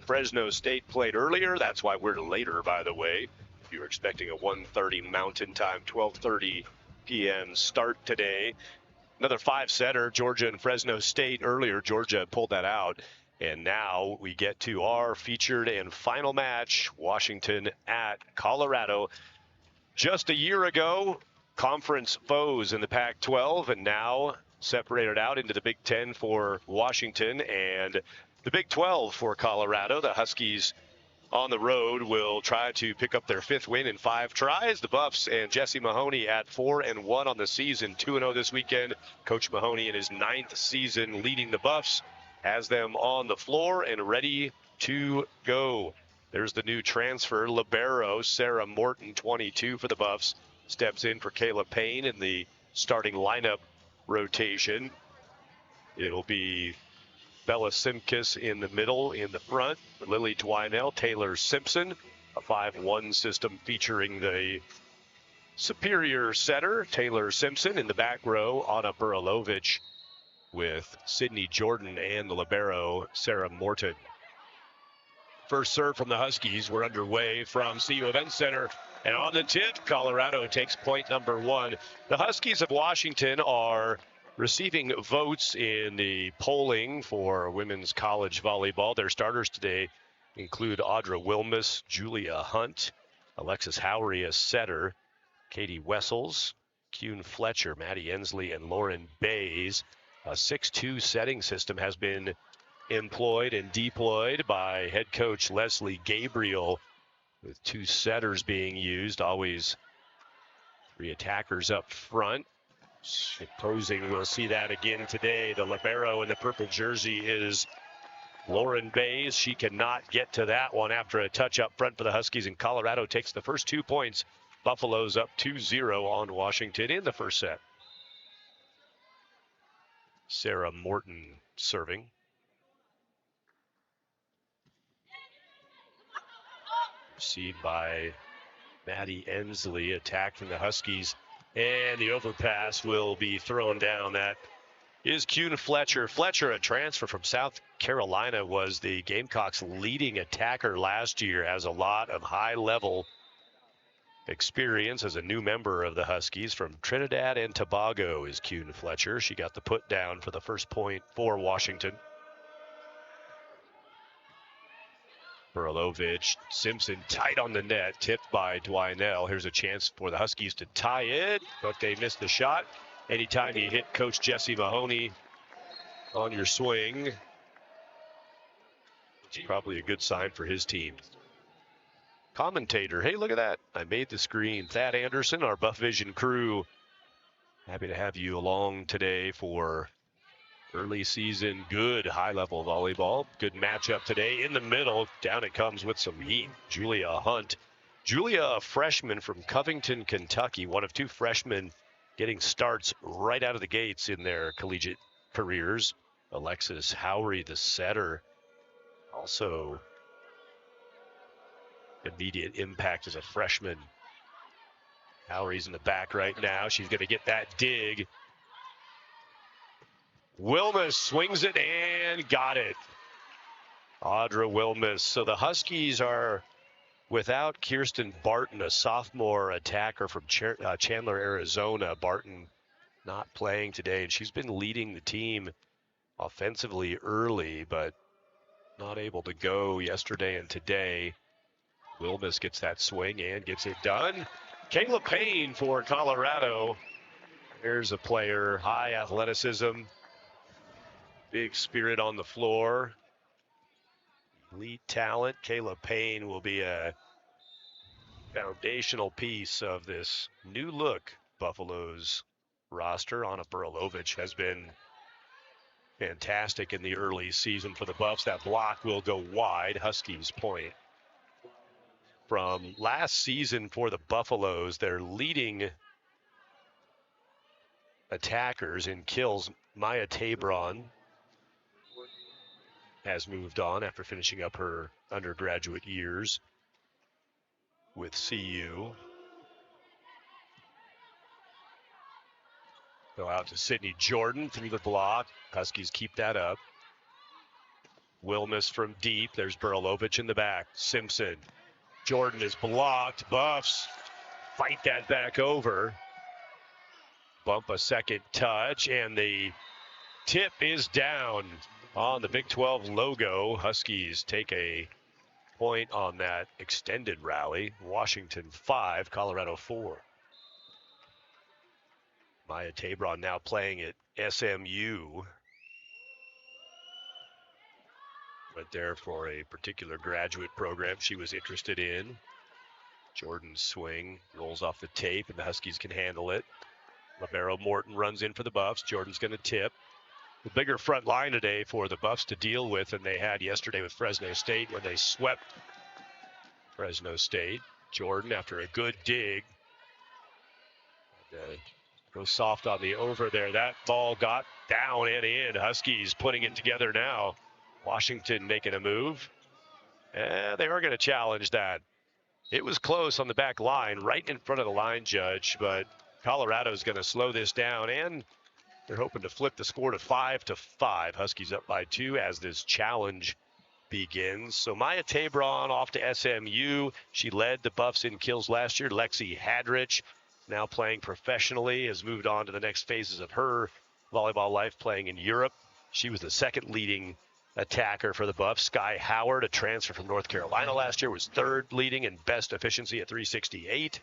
and Fresno State played earlier. That's why we're later, by the way. If you were expecting a 1:30 Mountain Time, 12:30 p.m. start today. Another five-setter, Georgia and Fresno State. Earlier, Georgia pulled that out. And now we get to our featured and final match, Washington at Colorado. Just a year ago, conference foes in the Pac-12, and now separated out into the Big Ten for Washington and the Big 12 for Colorado. The Huskies on the road will try to pick up their fifth win in 5 tries. The Buffs and Jesse Mahoney at 4-1 on the season, 2-0 this weekend. Coach Mahoney in his 9th season leading the Buffs has them on the floor and ready to go. There's the new transfer, libero Sarah Morton, 22 for the Buffs, steps in for Kayla Payne in the starting lineup rotation. It'll be Bella Simkis in the middle, in the front, Lily Twinell, Taylor Simpson, a 5-1 system featuring the superior setter, Taylor Simpson, in the back row, Anna Burilovich, with Sydney Jordan and the libero, Sarah Morton. First serve from the Huskies. We're underway from CU Event Center. And on the tip, Colorado takes point number 1. The Huskies of Washington are receiving votes in the polling for women's college volleyball. Their starters today include Audra Wilmus, Julia Hunt, Alexis Howry as setter, Katie Wessels, Kuhn Fletcher, Maddie Ensley, and Lauren Bays. A 6-2 setting system has been employed and deployed by head coach Leslie Gabriel, with 2 setters being used, always 3 attackers up front. Supposing we'll see that again today. The libero in the purple jersey is Lauren Bays. She cannot get to that one after a touch up front for the Huskies, and Colorado takes the first 2 points. Buffalo's up 2-0 on Washington in the first set. Sarah Morton serving. Received by Maddie Ensley, attacked from the Huskies, and the overpass will be thrown down. That is Kuhn Fletcher. Fletcher, a transfer from South Carolina, was the Gamecocks' leading attacker last year, has a lot of high-level experience as a new member of the Huskies. From Trinidad and Tobago is Kuhn Fletcher. She got the put down for the first point for Washington. Burilovich, Simpson tight on the net, tipped by Twinell. Here's a chance for the Huskies to tie it, but they missed the shot. Anytime you hit Coach Jesse Mahoney on your swing, it's probably a good sign for his team. Commentator, hey, look at that. I made the screen. Thad Anderson, our Buff Vision crew. Happy to have you along today for early season, good high-level volleyball. Good matchup today. In the middle, down it comes with some heat. Julia Hunt. Julia, a freshman from Covington, Kentucky, one of 2 freshmen getting starts right out of the gates in their collegiate careers. Alexis Howry, the setter, also immediate impact as a freshman. Howry's in the back right now. She's going to get that dig. Wilmus swings it and got it. Audra Wilmus. So the Huskies are without Kirsten Barton, a sophomore attacker from Chandler, Arizona. Barton not playing today, and she's been leading the team offensively early, but not able to go yesterday and today. Wilmus gets that swing and gets it done. Kayla Payne for Colorado. There's a player, high athleticism, big spirit on the floor. Elite talent. Kayla Payne will be a foundational piece of this new look Buffalo's roster. Anna Burilovich has been fantastic in the early season for the Buffs. That block will go wide. Huskies point. From last season for the Buffaloes, their leading attackers in kills, Maya Tabron, has moved on after finishing up her undergraduate years with CU. Go out to Sydney Jordan through the block. Huskies keep that up. Wilmus from deep. There's Burlovich in the back. Simpson. Jordan is blocked. Buffs fight that back over. Bump a second touch, and the tip is down on the Big 12 logo. Huskies take a point on that extended rally. Washington 5, Colorado 4. Maya Tabron now playing at SMU. Went there for a particular graduate program she was interested in. Jordan's swing rolls off the tape, and the Huskies can handle it. Libero Morton runs in for the Buffs. Jordan's going to tip. The bigger front line today for the Buffs to deal with than they had yesterday with Fresno State when they swept Fresno State. Jordan, after a good dig, goes soft on the over there. That ball got down and in. Huskies putting it together now. Washington making a move. And they are going to challenge that. It was close on the back line, right in front of the line judge, but Colorado's going to slow this down, and they're hoping to flip the score to 5-5. Huskies up by 2 as this challenge begins. So Maya Tabron off to SMU. She led the Buffs in kills last year. Lexi Hadrich, now playing professionally, has moved on to the next phases of her volleyball life, playing in Europe. She was the second leading attacker for the Buffs. Sky Howard, a transfer from North Carolina last year, was third leading in best efficiency at 368.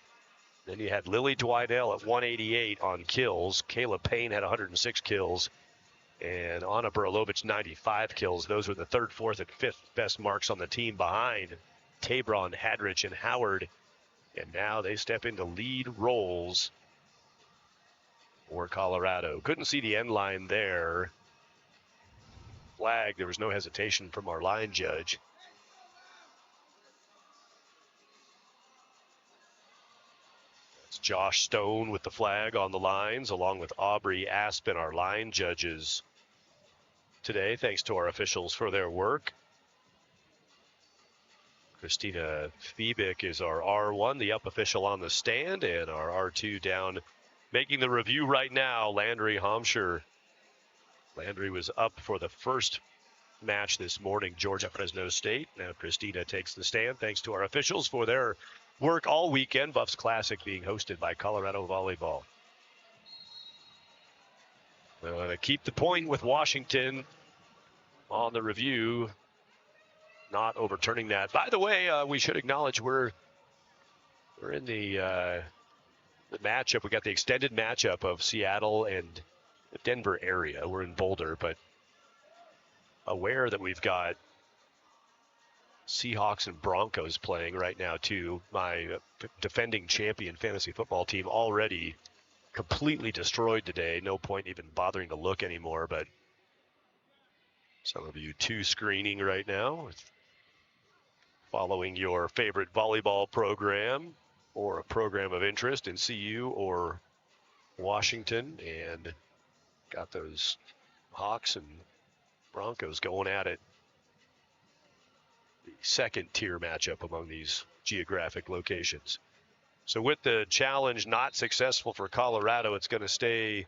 Then you had Lily Dwidell at 188 on kills. Kayla Payne had 106 kills. And Anna Burlovich, 95 kills. Those were the third, fourth, and fifth best marks on the team behind Tabron, Hadrich, and Howard. And now they step into lead roles for Colorado. Couldn't see the end line there. Flag, there was no hesitation from our line judge. It's Josh Stone with the flag on the lines, along with Aubrey Aspen, our line judges today. Thanks to our officials for their work. Christina Fiebig is our R1, the up official on the stand, and our R2 down making the review right now, Landry Homscher. Landry was up for the first match this morning, Georgia-Fresno State. Now Christina takes the stand. Thanks to our officials for their work all weekend. Buffs Classic being hosted by Colorado Volleyball. Well, keep the point with Washington on the review, not overturning that. By the way, we should acknowledge we're in the matchup. We got the extended matchup of Seattle and the Denver area. We're in Boulder, but aware that we've got Seahawks and Broncos playing right now too. My defending champion fantasy football team already completely destroyed today. No point even bothering to look anymore, but some of you too screening right now, following your favorite volleyball program or a program of interest in CU or Washington, and got those Hawks and Broncos going at it. The second tier matchup among these geographic locations. So with the challenge not successful for Colorado, it's going to stay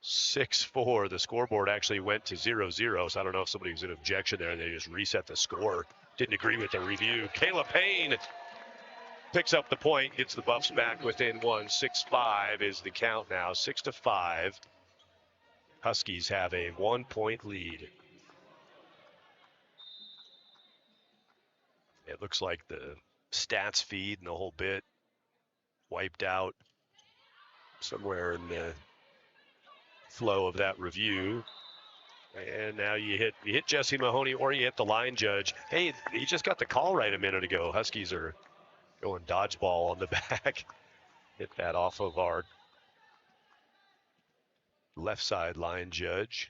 6-4. The scoreboard actually went to 0-0, so I don't know if somebody was in objection there and they just reset the score. Didn't agree with the review. Kayla Payne picks up the point, gets the Buffs back within one. 6-5 is the count now, 6-5. Huskies have a 1-point lead. It looks like the stats feed and the whole bit wiped out somewhere in the flow of that review. And now you hit Jesse Mahoney or you hit the line judge. Hey, he just got the call right a minute ago. Huskies are going dodgeball on the back. Hit that off of our left side line judge.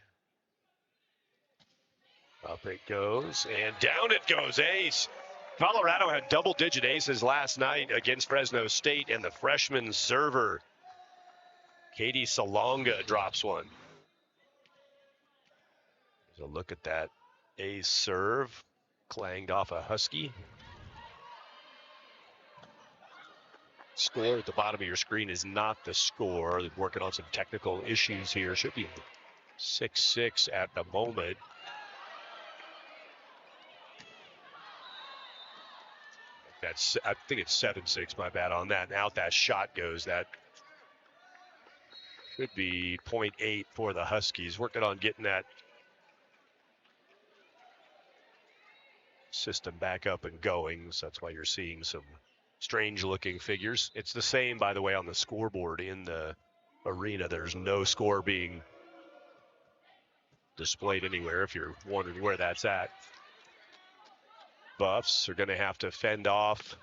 Up it goes, and down it goes. Ace. Colorado had double-digit aces last night against Fresno State, and the freshman server, Katie Salonga, drops one. There's a look at that ace serve, clanged off a Husky. Score at the bottom of your screen is not the score. They're working on some technical issues here. Should be 6-6 at the moment. That's, I think it's 7-6, my bad on that. And out that shot goes. That could be 0.8 for the Huskies. Working on getting that system back up and going. So that's why you're seeing some strange looking figures. It's the same, by the way, on the scoreboard in the arena. There's no score being displayed anywhere if you're wondering where that's at. Buffs are going to have to fend off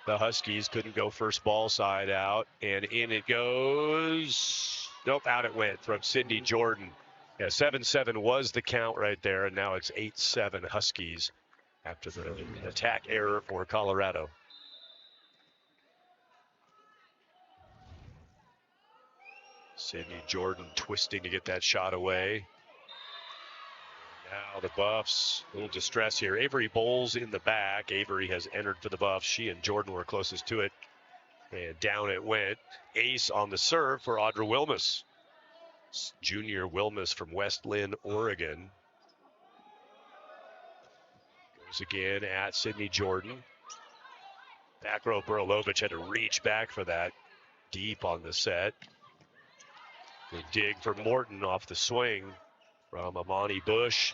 the Huskies. Couldn't go first ball side out, and in it goes. Nope, out it went from Sydney Jordan. Yeah, 7-7 was the count right there, and now it's 8-7 Huskies after the attack error for Colorado. Sydney Jordan twisting to get that shot away. Now the Buffs, a little distress here. Avery Bowles in the back. Avery has entered for the Buffs. She and Jordan were closest to it. And down it went. Ace on the serve for Audra Wilmus. Junior Wilmus from West Lynn, Oregon. Goes again at Sydney Jordan. Back row Burlovich had to reach back for that. Deep on the set. The dig for Morton off the swing from Amani Bush.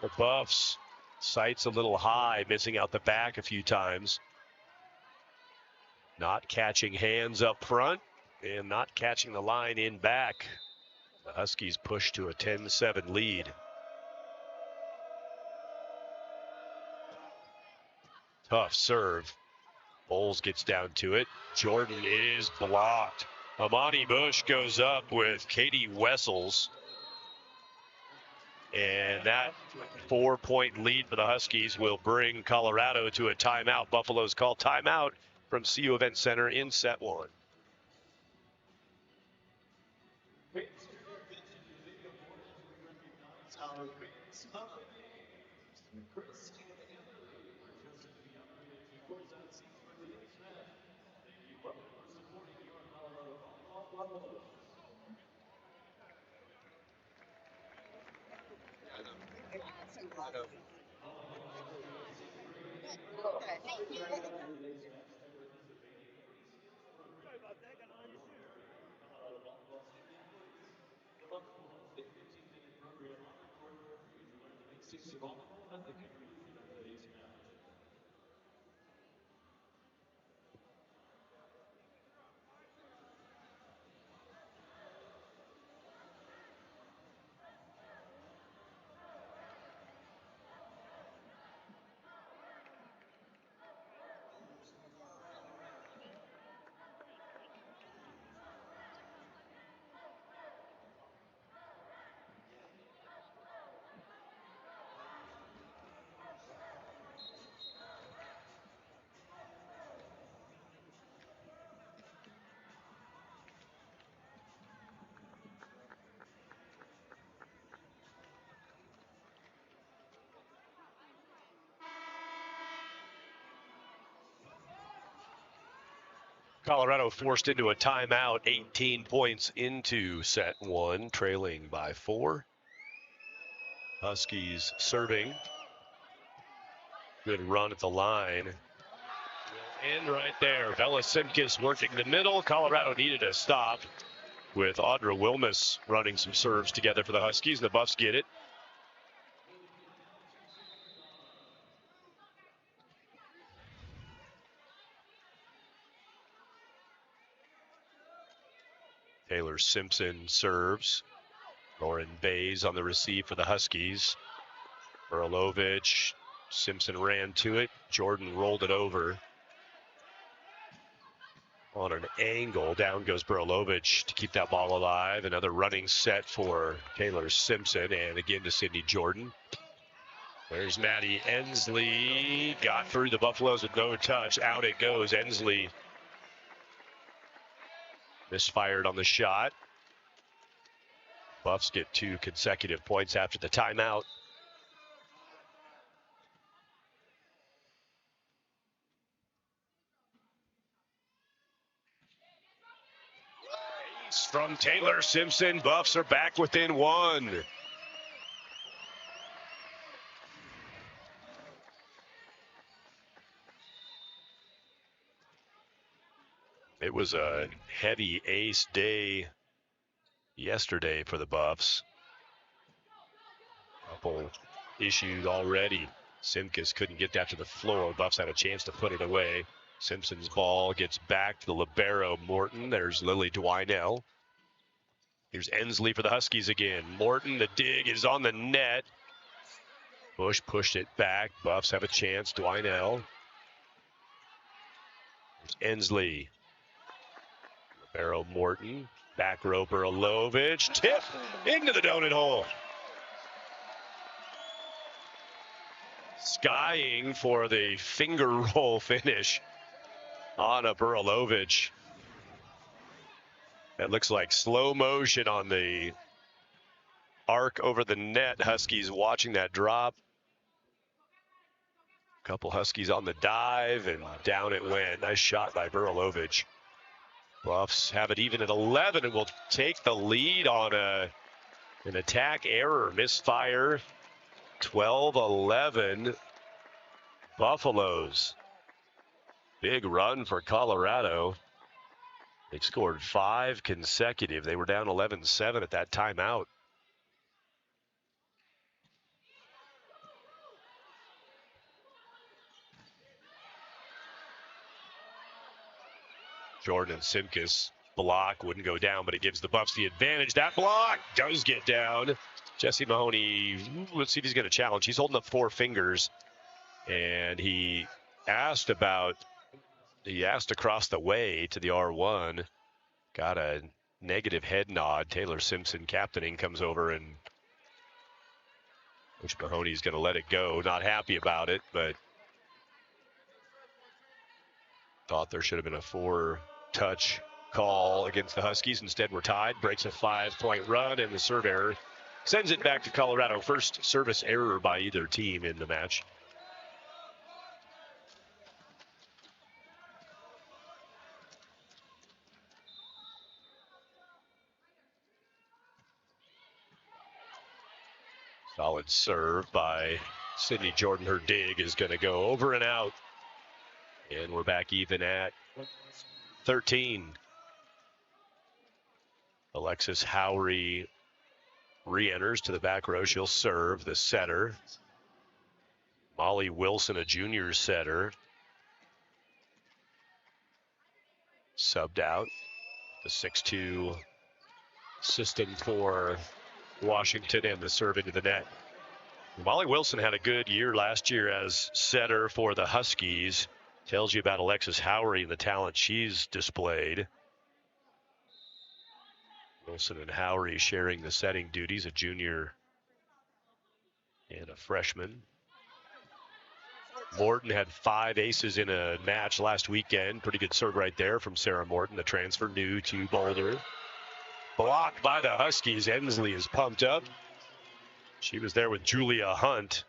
The Buffs, sights a little high, missing out the back a few times. Not catching hands up front and not catching the line in back. The Huskies push to a 10-7 lead. Tough serve. Bowles gets down to it. Jordan is blocked. Amani Bush goes up with Katie Wessels. And that 4-point lead for the Huskies will bring Colorado to a timeout. Buffalo's call timeout from CU Event Center in set one. Colorado forced into a timeout, 18 points into set one, trailing by 4. Huskies serving. Good run at the line. Will end right there. Vela Simkis working the middle. Colorado needed a stop with Audra Wilmus running some serves together for the Huskies. The Buffs get it. Taylor Simpson serves. Lauren Bays on the receive for the Huskies. Burlovich. Simpson ran to it. Jordan rolled it over. On an angle, down goes Burlovich to keep that ball alive. Another running set for Taylor Simpson, and again to Sydney Jordan. There's Maddie Ensley. Got through the Buffaloes with no touch. Out it goes. Ensley misfired on the shot. Buffs get 2 consecutive points after the timeout. From Taylor Simpson, Buffs are back within 1. It was a heavy ace day yesterday for the Buffs. Couple issues already. Simkus couldn't get that to the floor. Buffs had a chance to put it away. Simpson's ball gets back to the libero Morton. There's Lily Dwinell. Here's Ensley for the Huskies again. Morton, the dig is on the net. Bush pushed it back. Buffs have a chance. Dwinell. There's Ensley. Libero Morton. Back roper Alovich. Tip into the donut hole. Skying for the finger roll finish on a Burilovich. That looks like slow motion on the arc over the net. Huskies watching that drop. Couple Huskies on the dive, and down it went. Nice shot by Burilovich. Buffs have it even at 11 and will take the lead on an attack error, misfire. 12-11 Buffaloes. Big run for Colorado. They've scored 5 consecutive. They were down 11-7 at that timeout. Jordan and Simkus block wouldn't go down, but it gives the Buffs the advantage. That block does get down. Jesse Mahoney, let's see if he's going to challenge. He's holding up 4 fingers, and he asked across the way to the R1. Got a negative head nod. Taylor Simpson, captaining, comes over, and Coach Mahoney's going to let it go. Not happy about it, but thought there should have been a 4-touch call against the Huskies. Instead, we're tied. Breaks a 5-point run, and the serve error sends it back to Colorado. First service error by either team in the match. Solid serve by Sydney Jordan. Her dig is going to go over and out. And we're back even at 13. Alexis Howry re-enters to the back row. She'll serve the setter. Molly Wilson, a junior setter, subbed out. The 6-2 system for Washington, and the serve into the net. Molly Wilson had a good year last year as setter for the Huskies. Tells you about Alexis Howry and the talent she's displayed. Wilson and Howry sharing the setting duties, a junior and a freshman. Morton had 5 aces in a match last weekend. Pretty good serve right there from Sarah Morton, the transfer new to Boulder. Blocked by the Huskies. Ensley is pumped up. She was there with Julia Hunt.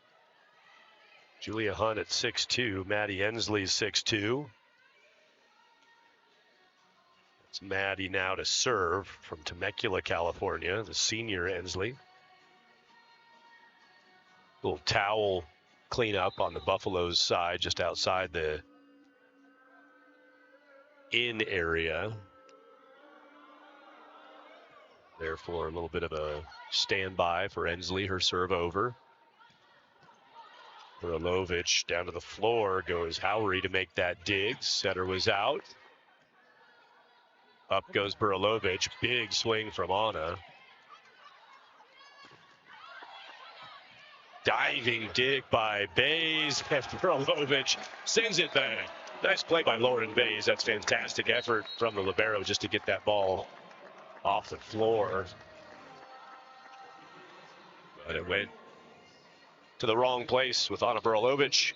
Julia Hunt at 6'2". Maddie Ensley's 6'2". It's Maddie now to serve from Temecula, California, the senior Ensley. Little towel cleanup on the Buffaloes side, just outside the in area. Therefore, a little bit of a standby for Ensley. Her serve over. Burilovich down to the floor goes Howry to make that dig. Setter was out. Up goes Burilovich. Big swing from Anna. Diving dig by Bays. Burilovich sends it back. Nice play by Lauren Bays. That's fantastic effort from the libero just to get that ball off the floor. But it went to the wrong place with Anna Burilovich.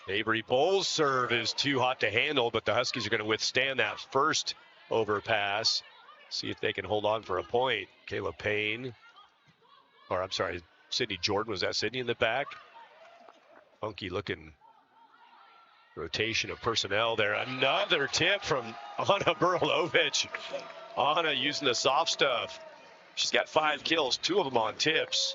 Avery Bowles' serve is too hot to handle, but the Huskies are going to withstand that first overpass. See if they can hold on for a point. Kayla Payne, or I'm sorry, Sydney Jordan. Was that Sydney in the back? Funky looking rotation of personnel there. Another tip from Anna Burilovich. Anna using the soft stuff. She's got 5 kills, 2 of them on tips.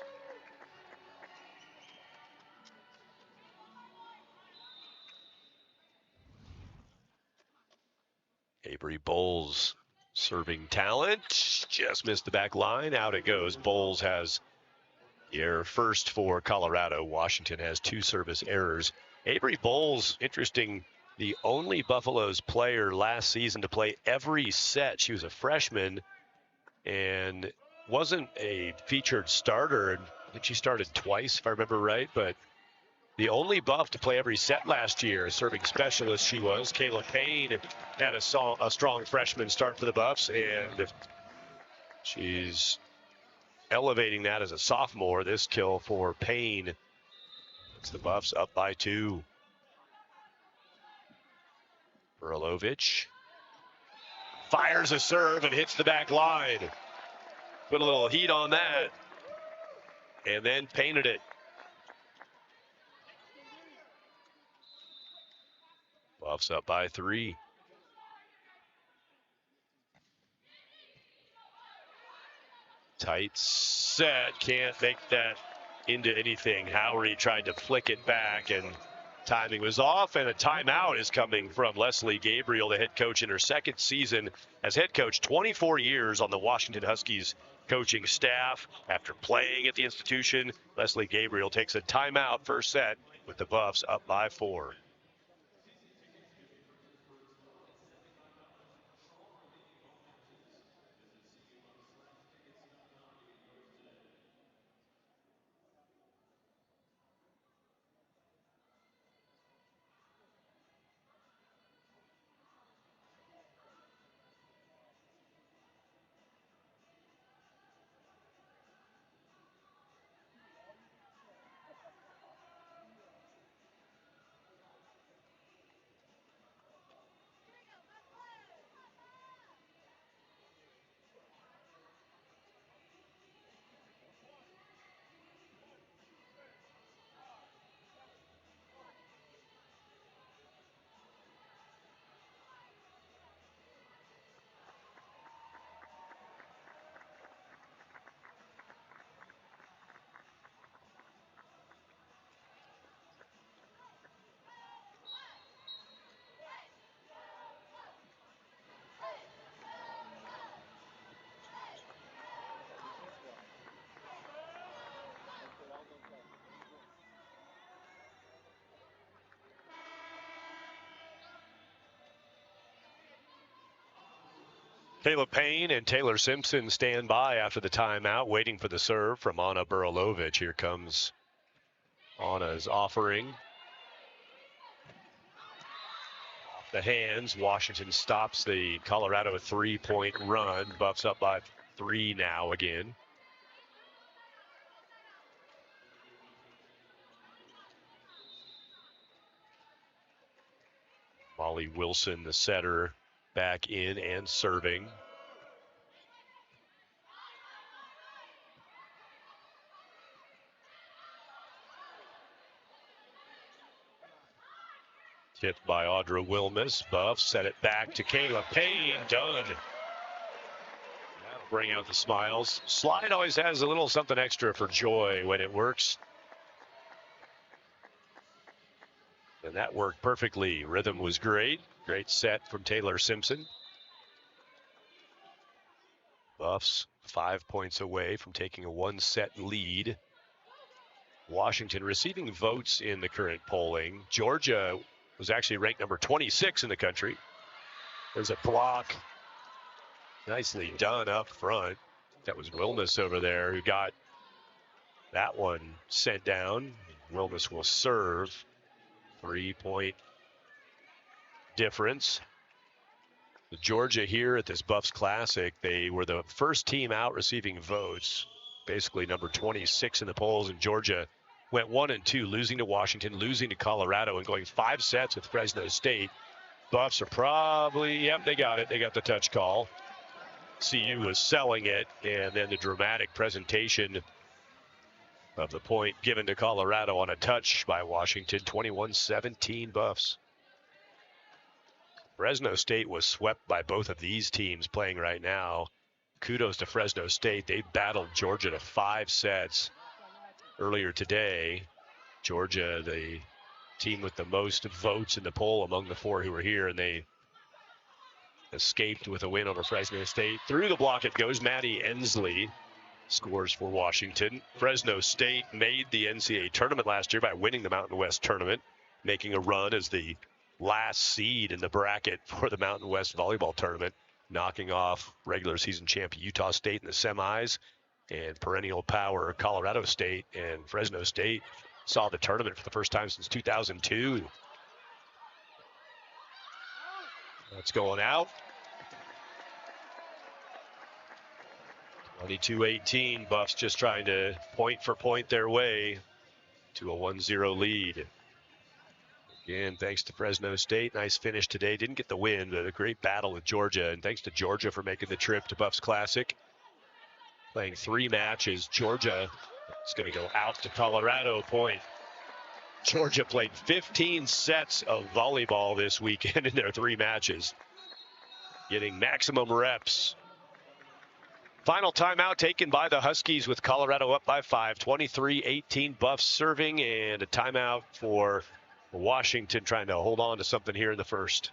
Avery Bowles, serving talent, just missed the back line. Out it goes. Bowles has the error first for Colorado. Washington has 2 service errors. Avery Bowles, interesting, the only Buffaloes player last season to play every set. She was a freshman and wasn't a featured starter. I think she started twice, if I remember right, but the only Buff to play every set last year, serving specialist she was. Kayla Payne had a strong freshman start for the Buffs, and she's elevating that as a sophomore. This kill for Payne. It's the Buffs up by 2. Burlovich fires a serve and hits the back line. Put a little heat on that, and then painted it. Buffs up by 3. Tight set, can't make that into anything. Howery tried to flick it back, and timing was off, and a timeout is coming from Leslie Gabriel, the head coach in her second season as head coach, 24 years on the Washington Huskies coaching staff. After playing at the institution, Leslie Gabriel takes a timeout, first set, with the Buffs up by 4. Kayla Payne and Taylor Simpson stand by after the timeout, waiting for the serve from Anna Burlovich. Here comes Anna's offering. Off the hands, Washington stops the Colorado 3-point run. Buffs up by 3 now again. Molly Wilson, the setter, back in and serving. Tipped by Audra Wilmus. Buff set it back to Kayla Payne. Done. That'll bring out the smiles. Slide always has a little something extra for joy when it works. And that worked perfectly. Rhythm was great. Great set from Taylor Simpson. Buffs 5 points away from taking a 1-set lead. Washington receiving votes in the current polling. Georgia was actually ranked number 26 in the country. There's a block. Nicely done up front. That was Wilmus over there who got that one sent down. Wilmus will serve. 3-point difference. The Georgia here at this Buffs Classic, they were the first team out receiving votes, basically number 26 in the polls, and Georgia went 1-2, losing to Washington, losing to Colorado, and going 5 sets with Fresno State. Buffs are probably, yep, they got it. They got the touch call. CU was selling it, and then the dramatic presentation of the point given to Colorado on a touch by Washington, 21-17 Buffs. Fresno State was swept by both of these teams playing right now. Kudos to Fresno State. They battled Georgia to 5 sets earlier today. Georgia, the team with the most votes in the poll among the 4 who were here, and they escaped with a win over Fresno State. Through the block it goes. Maddie Ensley scores for Washington. Fresno State made the NCAA tournament last year by winning the Mountain West tournament, making a run as the last seed in the bracket for the Mountain West volleyball tournament, knocking off regular season champion Utah State in the semis and perennial power Colorado State. And Fresno State saw the tournament for the first time since 2002. That's going out. 22-18. Buffs just trying to point for point their way to a 1-0 lead. Again, thanks to Fresno State. Nice finish today. Didn't get the win, but a great battle with Georgia. And thanks to Georgia for making the trip to Buffs Classic. Playing 3 matches. Georgia is going to go out to Colorado point. Georgia played 15 sets of volleyball this weekend in their 3 matches, getting maximum reps. Final timeout taken by the Huskies with Colorado up by 5, 23-18. Buffs serving, and a timeout for Washington trying to hold on to something here in the first.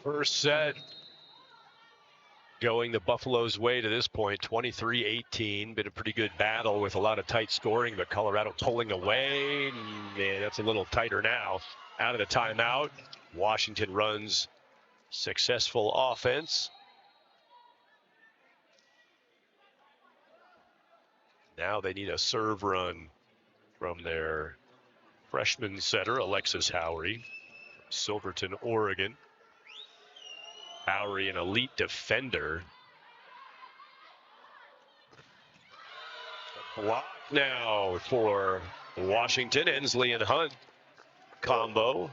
First set going the Buffalo's way to this point, 23-18. Been a pretty good battle with a lot of tight scoring, but Colorado pulling away. And that's a little tighter now. Out of the timeout, Washington runs successful offense. Now they need a serve run from their freshman setter, Alexis Howry, Silverton, Oregon. Howry, an elite defender. A block now for Washington. Ensley and Hunt combo.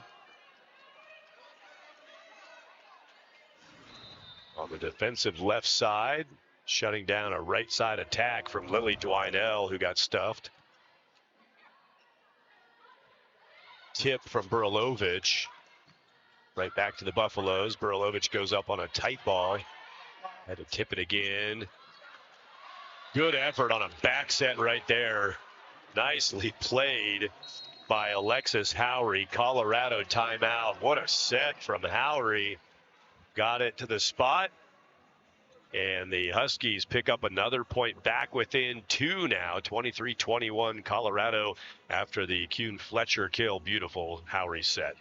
On the defensive left side, shutting down a right side attack from Lily Dwinell, who got stuffed. Tip from Burlovich. Right back to the Buffaloes. Burlovich goes up on a tight ball. Had to tip it again. Good effort on a back set right there. Nicely played by Alexis Howry. Colorado timeout. What a set from Howry. Got it to the spot. And the Huskies pick up another point back within 2 now. 23-21 Colorado after the Kuhn Fletcher kill. Beautiful Howry set.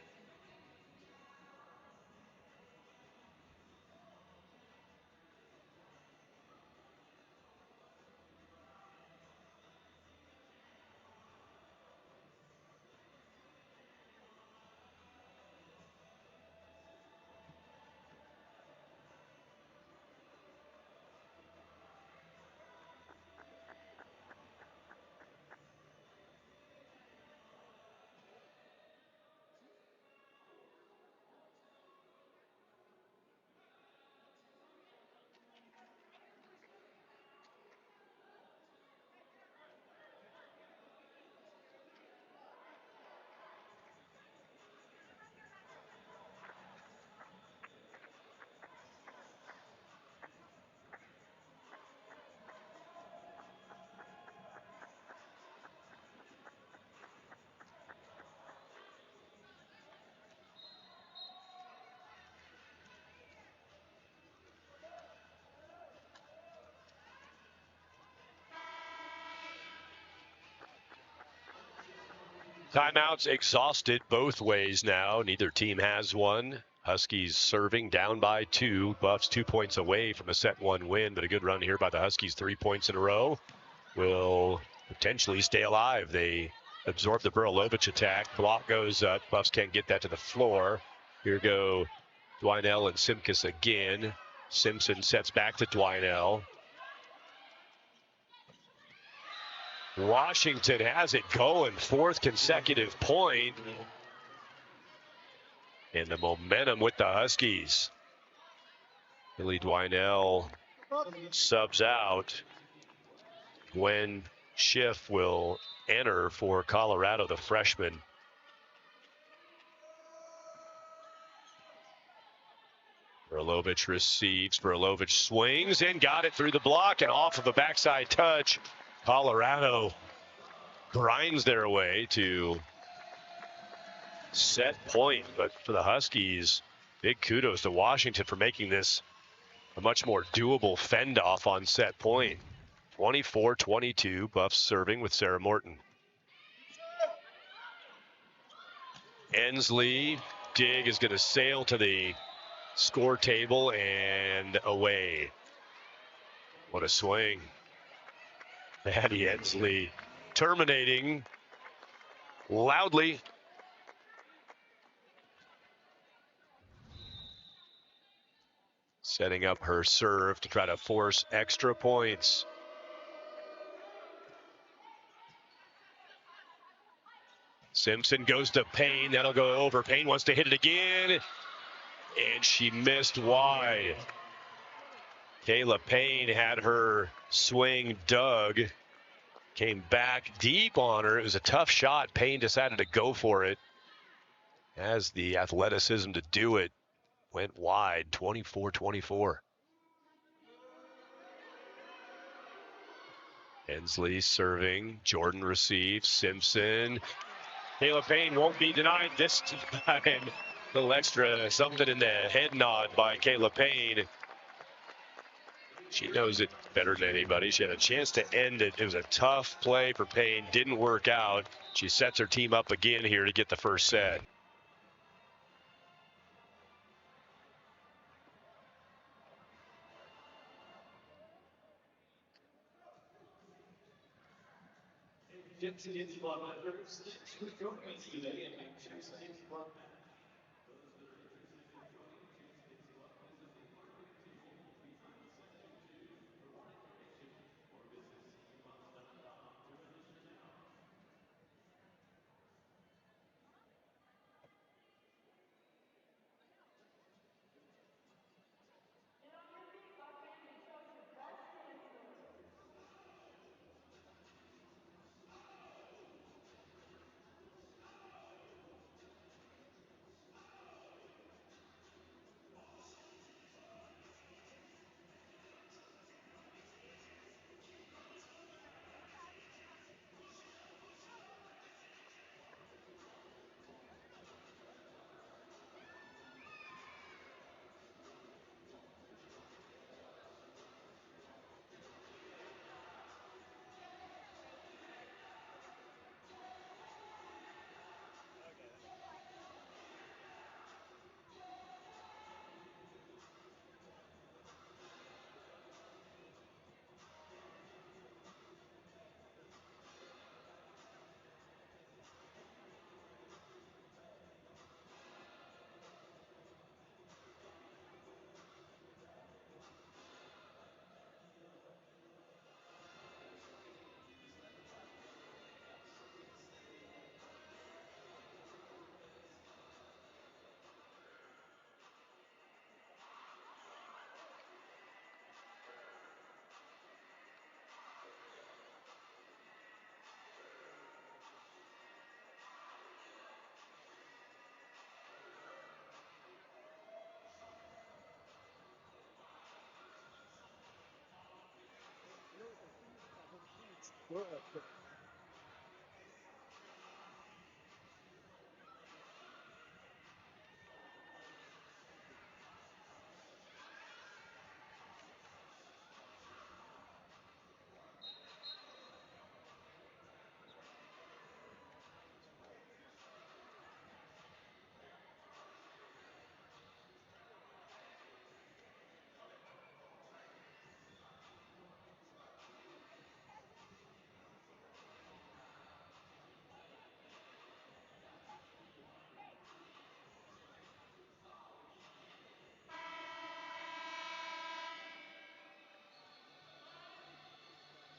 Timeouts exhausted both ways now. Neither team has one. Huskies serving down by 2. Buffs 2 points away from a set 1 win, but a good run here by the Huskies. 3 points in a row will potentially stay alive. They absorb the Burilovich attack. Block goes up. Buffs can't get that to the floor. Here go Dwinell and Simkus again. Simpson sets back to Dwinell. Washington has it going. 4th consecutive point. And the momentum with the Huskies. Billy Dwinell subs out. Gwen Schiff will enter for Colorado, the freshman. Burilovich receives. Burilovich swings and got it through the block and off of a backside touch. Colorado grinds their way to set point, but for the Huskies, big kudos to Washington for making this a much more doable fend-off on set point. 24-22, Buffs serving with Sarah Morton. Ensley, dig is going to sail to the score table and away. What a swing. Maddie Ensley terminating loudly. Setting up her serve to try to force extra points. Simpson goes to Payne. That'll go over. Payne wants to hit it again. And she missed wide. Kayla Payne had her swing dug. Came back deep on her. It was a tough shot. Payne decided to go for it. Has the athleticism to do it. Went wide, 24-24. Ensley serving. Jordan receives. Simpson. Kayla Payne won't be denied this time. A little extra something in the head nod by Kayla Payne. She knows it better than anybody. She had a chance to end it. It was a tough play for Payne. Didn't work out. She sets her team up again here to get the first set.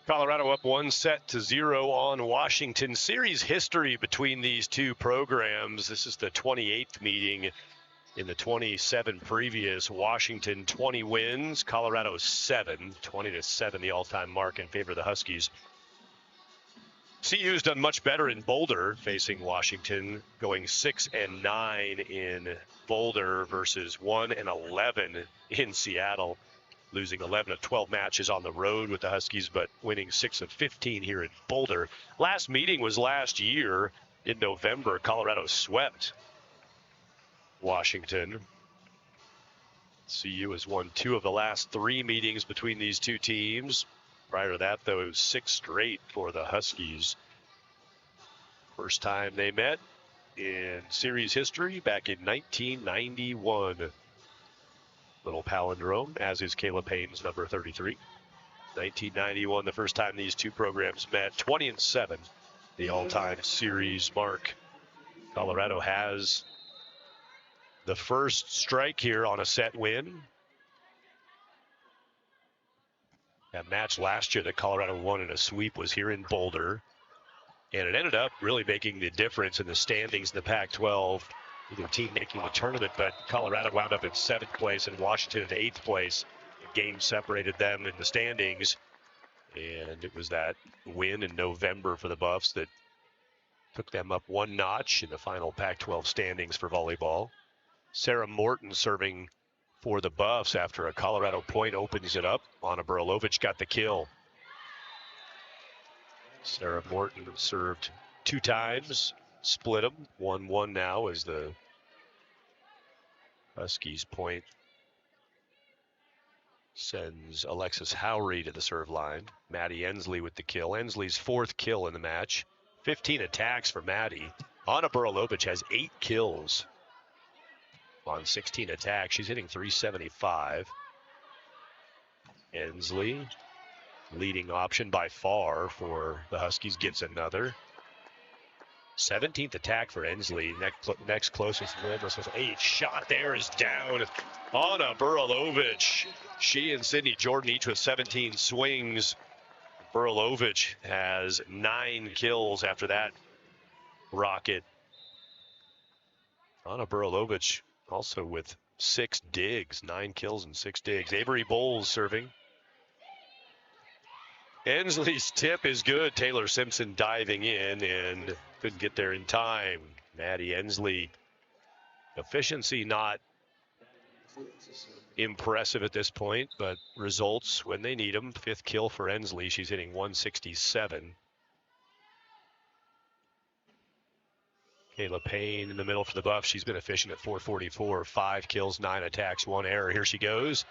Colorado up 1-0 on Washington. Series history between these two programs. This is the 28th meeting in the 27 previous. Washington 20 wins, Colorado 7, 20-7 the all-time mark in favor of the Huskies. CU's done much better in Boulder facing Washington, going 6-9 in Boulder versus 1-11 in Seattle, losing 11 of 12 matches on the road with the Huskies, but winning 6 of 15 here in Boulder. Last meeting was last year in November. Colorado swept Washington. CU has won 2 of the last 3 meetings between these two teams. Prior to that, though, it was 6 straight for the Huskies. First time they met in series history back in 1991. Little palindrome, as is Caleb Payne's number 33. 1991, the first time these two programs met. 20-7, the all-time series mark. Colorado has the first strike here on a set win. That match last year that Colorado won in a sweep was here in Boulder. And it ended up really making the difference in the standings in the Pac-12. Either team making the tournament, but Colorado wound up in 7th place and Washington in 8th place. The game separated them in the standings. And it was that win in November for the Buffs that took them up 1 notch in the final Pac-12 standings for volleyball. Sarah Morton serving for the Buffs after a Colorado point opens it up. Anna Burlovich got the kill. Sarah Morton served 2 times, split them. 1-1 now as the Huskies point sends Alexis Howry to the serve line. Maddie Ensley with the kill. Ensley's 4th kill in the match. 15 attacks for Maddie. Anna Burlovich has 8 kills on 16 attacks. She's hitting .375. Ensley, leading option by far for the Huskies, gets another. 17th attack for Ensley. Next closest win was 8. Shot there is down. Anna Burlovich. She and Sydney Jordan each with 17 swings. Burlovich has 9 kills after that rocket. Anna Burlovich also with 6 digs. 9 kills and 6 digs. Avery Bowles serving. Ensley's tip is good. Taylor Simpson diving in and couldn't get there in time. Maddie Ensley, efficiency not impressive at this point, but results when they need them. 5th kill for Ensley. She's hitting .167. Kayla Payne in the middle for the Buffs. She's been efficient at .444. 5 kills, 9 attacks, 1 error. Here she goes.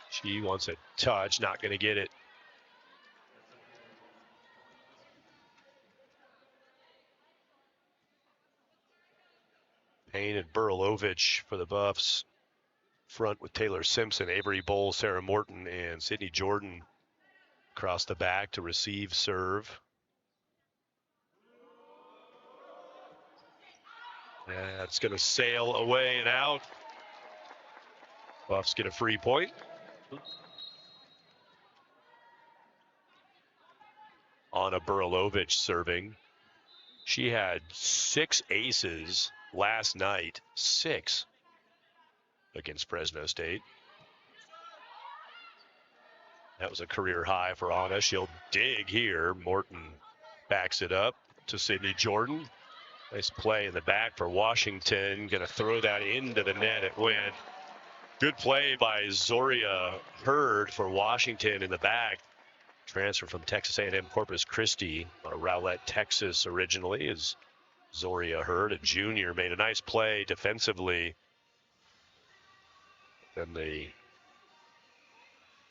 She wants a touch, not going to get it. Payne and Burlovich for the Buffs. Front with Taylor Simpson, Avery Bowles, Sarah Morton, and Sydney Jordan across the back to receive serve. That's going to sail away and out. Buffs get a free point. Anna Burlovich serving. She had 6 aces last night. 6 against Fresno State. That was a career high for Anna. She'll dig here. Morton backs it up to Sydney Jordan. Nice play in the back for Washington. Going to throw that into the net. It went. Good play by Zoria Hurd for Washington in the back. Transfer from Texas A&M Corpus Christi, Rowlett, Texas originally, is Zoria Hurd, a junior, made a nice play defensively. Then the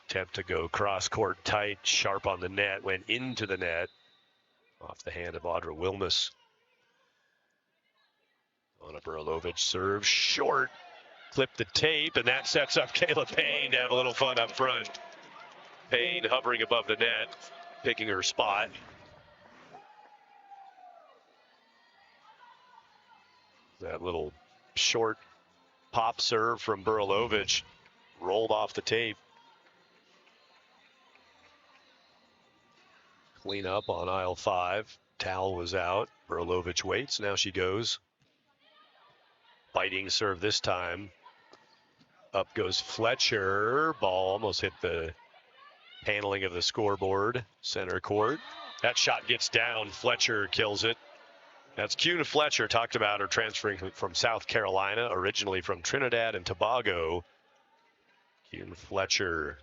attempt to go cross-court tight, sharp on the net, went into the net off the hand of Audra Wilmus. Anna Burlovich serves short, clipped the tape, and that sets up Kayla Payne to have a little fun up front. Payne hovering above the net, picking her spot. That little short pop serve from Burlovich rolled off the tape. Clean up on aisle 5. Towel was out. Berlovich waits. Now she goes. Biting serve this time. Up goes Fletcher. Ball almost hit the paneling of the scoreboard. Center court. That shot gets down. Fletcher kills it. That's Kuhn Fletcher. Talked about her transferring from South Carolina, originally from Trinidad and Tobago. Kuhn Fletcher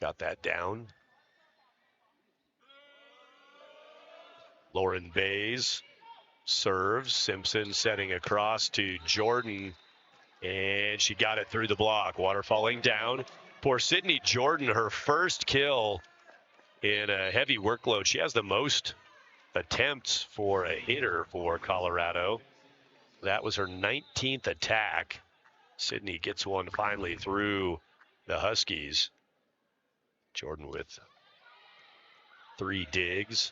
got that down. Lauren Bays serves. Simpson setting across to Jordan, and she got it through the block. Water falling down. For Sydney Jordan, her first kill in a heavy workload. She has the most attempts for a hitter for Colorado. That was her 19th attack. Sydney gets one finally through the Huskies. Jordan with 3 digs.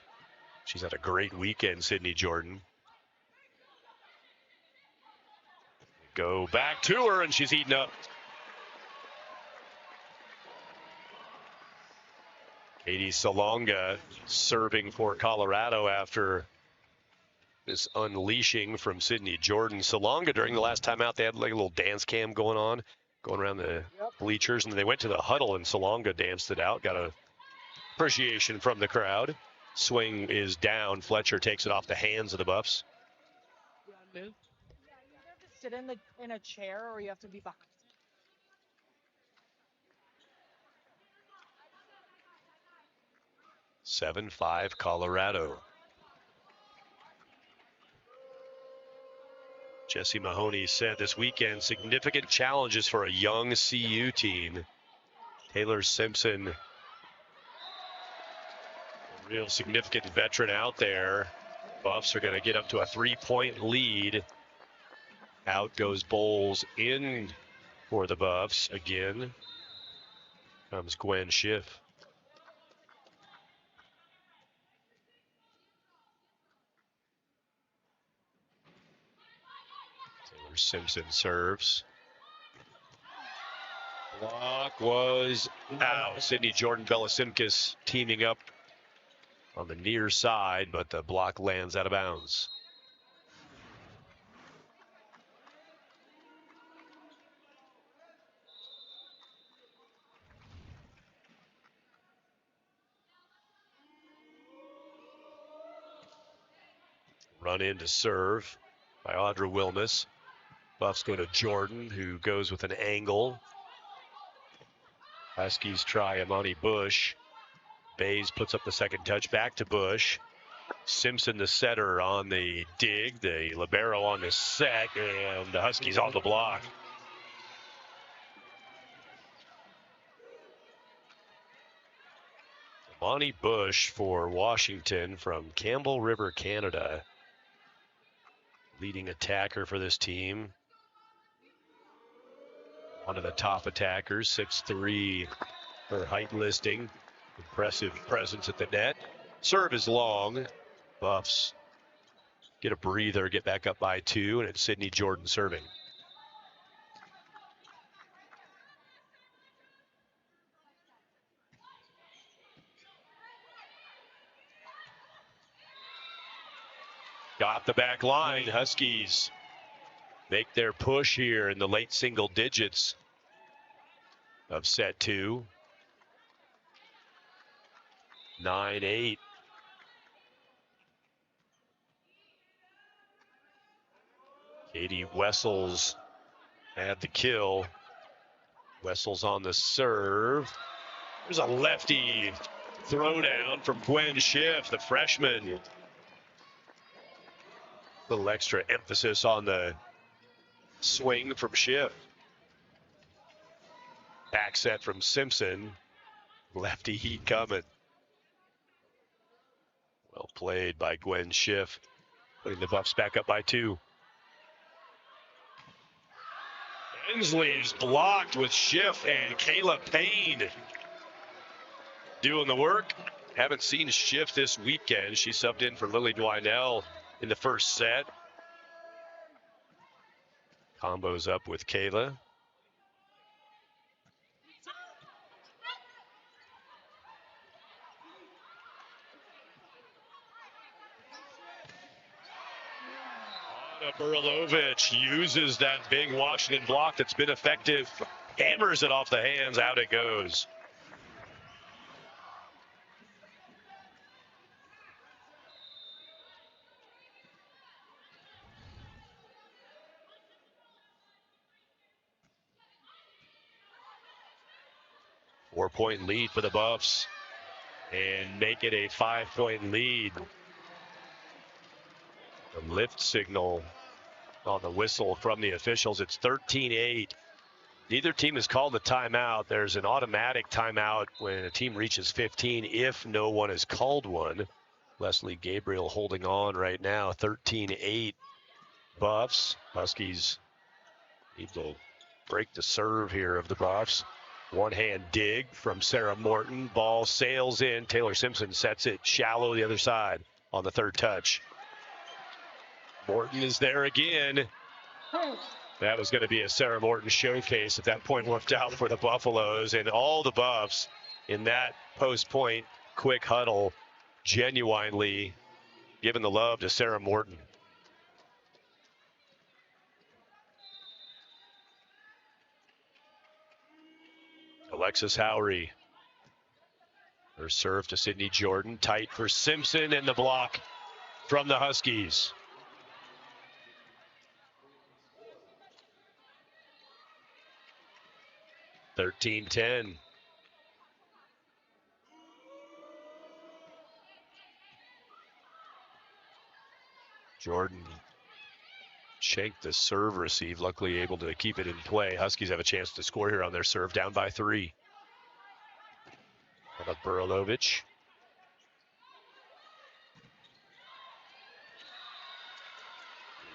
She's had a great weekend, Sydney Jordan. Go back to her, and she's eaten up. Katie Salonga serving for Colorado after this unleashing from Sydney Jordan. Salonga, during the last time out, they had like a little dance cam going around the bleachers, and they went to the huddle, and Salonga danced it out. Got a appreciation from the crowd. Swing is down. Fletcher takes it off the hands of the Buffs. You have to sit in a chair, or you have to be back. 7-5 Colorado. Jesse Mahoney said this weekend, significant challenges for a young CU team. Taylor Simpson, a real significant veteran out there. Buffs are going to get up to a 3-point lead. Out goes Bowles in for the Buffs. Again comes Gwen Schiff. Taylor Simpson serves. Block was out. Sydney Jordan Belasimkis teaming up on the near side, but the block lands out of bounds. Run in to serve by Audra Wilmus. Buffs go to Jordan, who goes with an angle. Huskies try Amani Bush. Bays puts up the second touch, back to Bush. Simpson, the setter, on the dig. The libero on the set, and the Huskies on the block. Amani Bush for Washington from Campbell River, Canada. Leading attacker for this team. One of the top attackers, 6'3", her height listing. Impressive presence at the net. Serve is long. Buffs get a breather, get back up by 2, and it's Sydney Jordan serving. Got the back line. Huskies make their push here in the late single digits of set 2. 9-8. Katie Wessels had the kill. Wessels on the serve. There's a lefty throwdown from Gwen Schiff, the freshman. A little extra emphasis on the swing from Schiff. Back set from Simpson. Lefty heat coming. Well played by Gwen Schiff, putting the Buffs back up by 2. Hensley is blocked with Schiff, and Kayla Payne doing the work. Haven't seen Schiff this weekend. She subbed in for Lily Dwinell in the first set. Combos up with Kayla. Burilovich uses that big Washington block that's been effective. Hammers it off the hands. Out it goes. Four-point lead for the Buffs. And make it a 5-point lead. The lift signal on the whistle from the officials. It's 13-8. Neither team has called a timeout. There's an automatic timeout when a team reaches 15 if no one has called one. Leslie Gabriel holding on right now. 13-8 Buffs. Huskies need to break the serve here of the Buffs. One-hand dig from Sarah Morton. Ball sails in. Taylor Simpson sets it shallow the other side on the third touch. Morton is there again. That was going to be a Sarah Morton showcase if that point worked out for the Buffaloes. And all the Buffs in that post-point quick huddle genuinely giving the love to Sarah Morton. Alexis Howry. Her serve to Sydney Jordan. Tight for Simpson, and the block from the Huskies. (13-10). Jordan shanked the serve receive, luckily able to keep it in play. Huskies have a chance to score here on their serve, down by 3. How about Burilovich?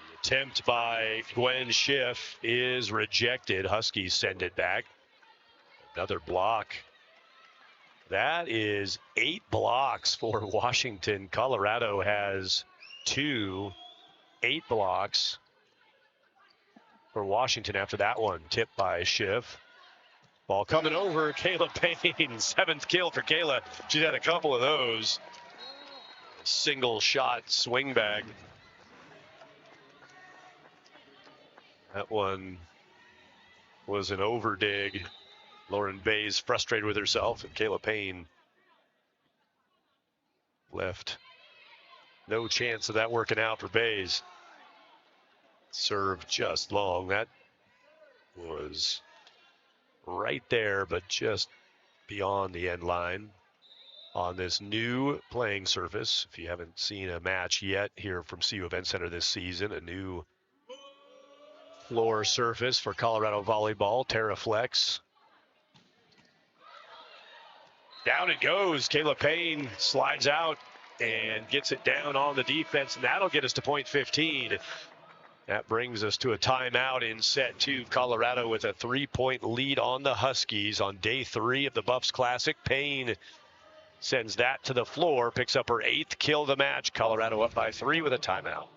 The attempt by Gwen Schiff is rejected. Huskies send it back. Another block. That is 8 blocks for Washington. Colorado has 2. 8 blocks for Washington after that one. Tipped by Schiff. Ball coming over. Kayla Payne. 7th kill for Kayla. She's had a couple of those. Single shot swing bag. That one was an over dig. Lauren Bays frustrated with herself, and Kayla Payne left no chance of that working out for Bays. Serve just long. That was right there, but just beyond the end line on this new playing surface. If you haven't seen a match yet here from CU Event Center this season, a new floor surface for Colorado Volleyball, TerraFlex. Down it goes. Kayla Payne slides out and gets it down on the defense, and that'll get us to point 15. That brings us to a timeout in set 2. Colorado with a 3-point lead on the Huskies on day 3 of the Buffs Classic. Payne sends that to the floor, picks up her 8th kill of the match. Colorado up by 3 with a timeout.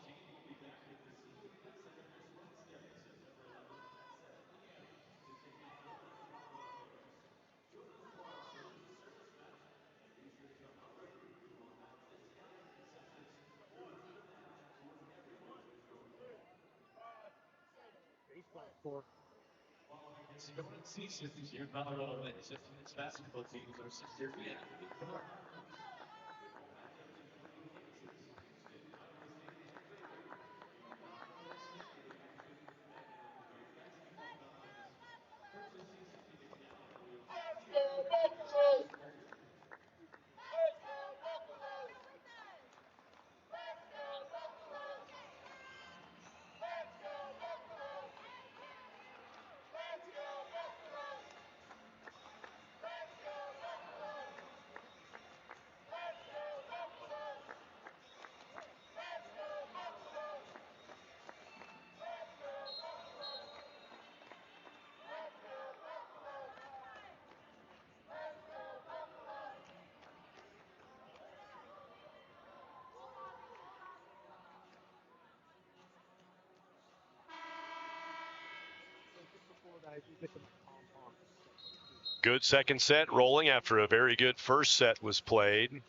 Good second set rolling after a very good first set was played.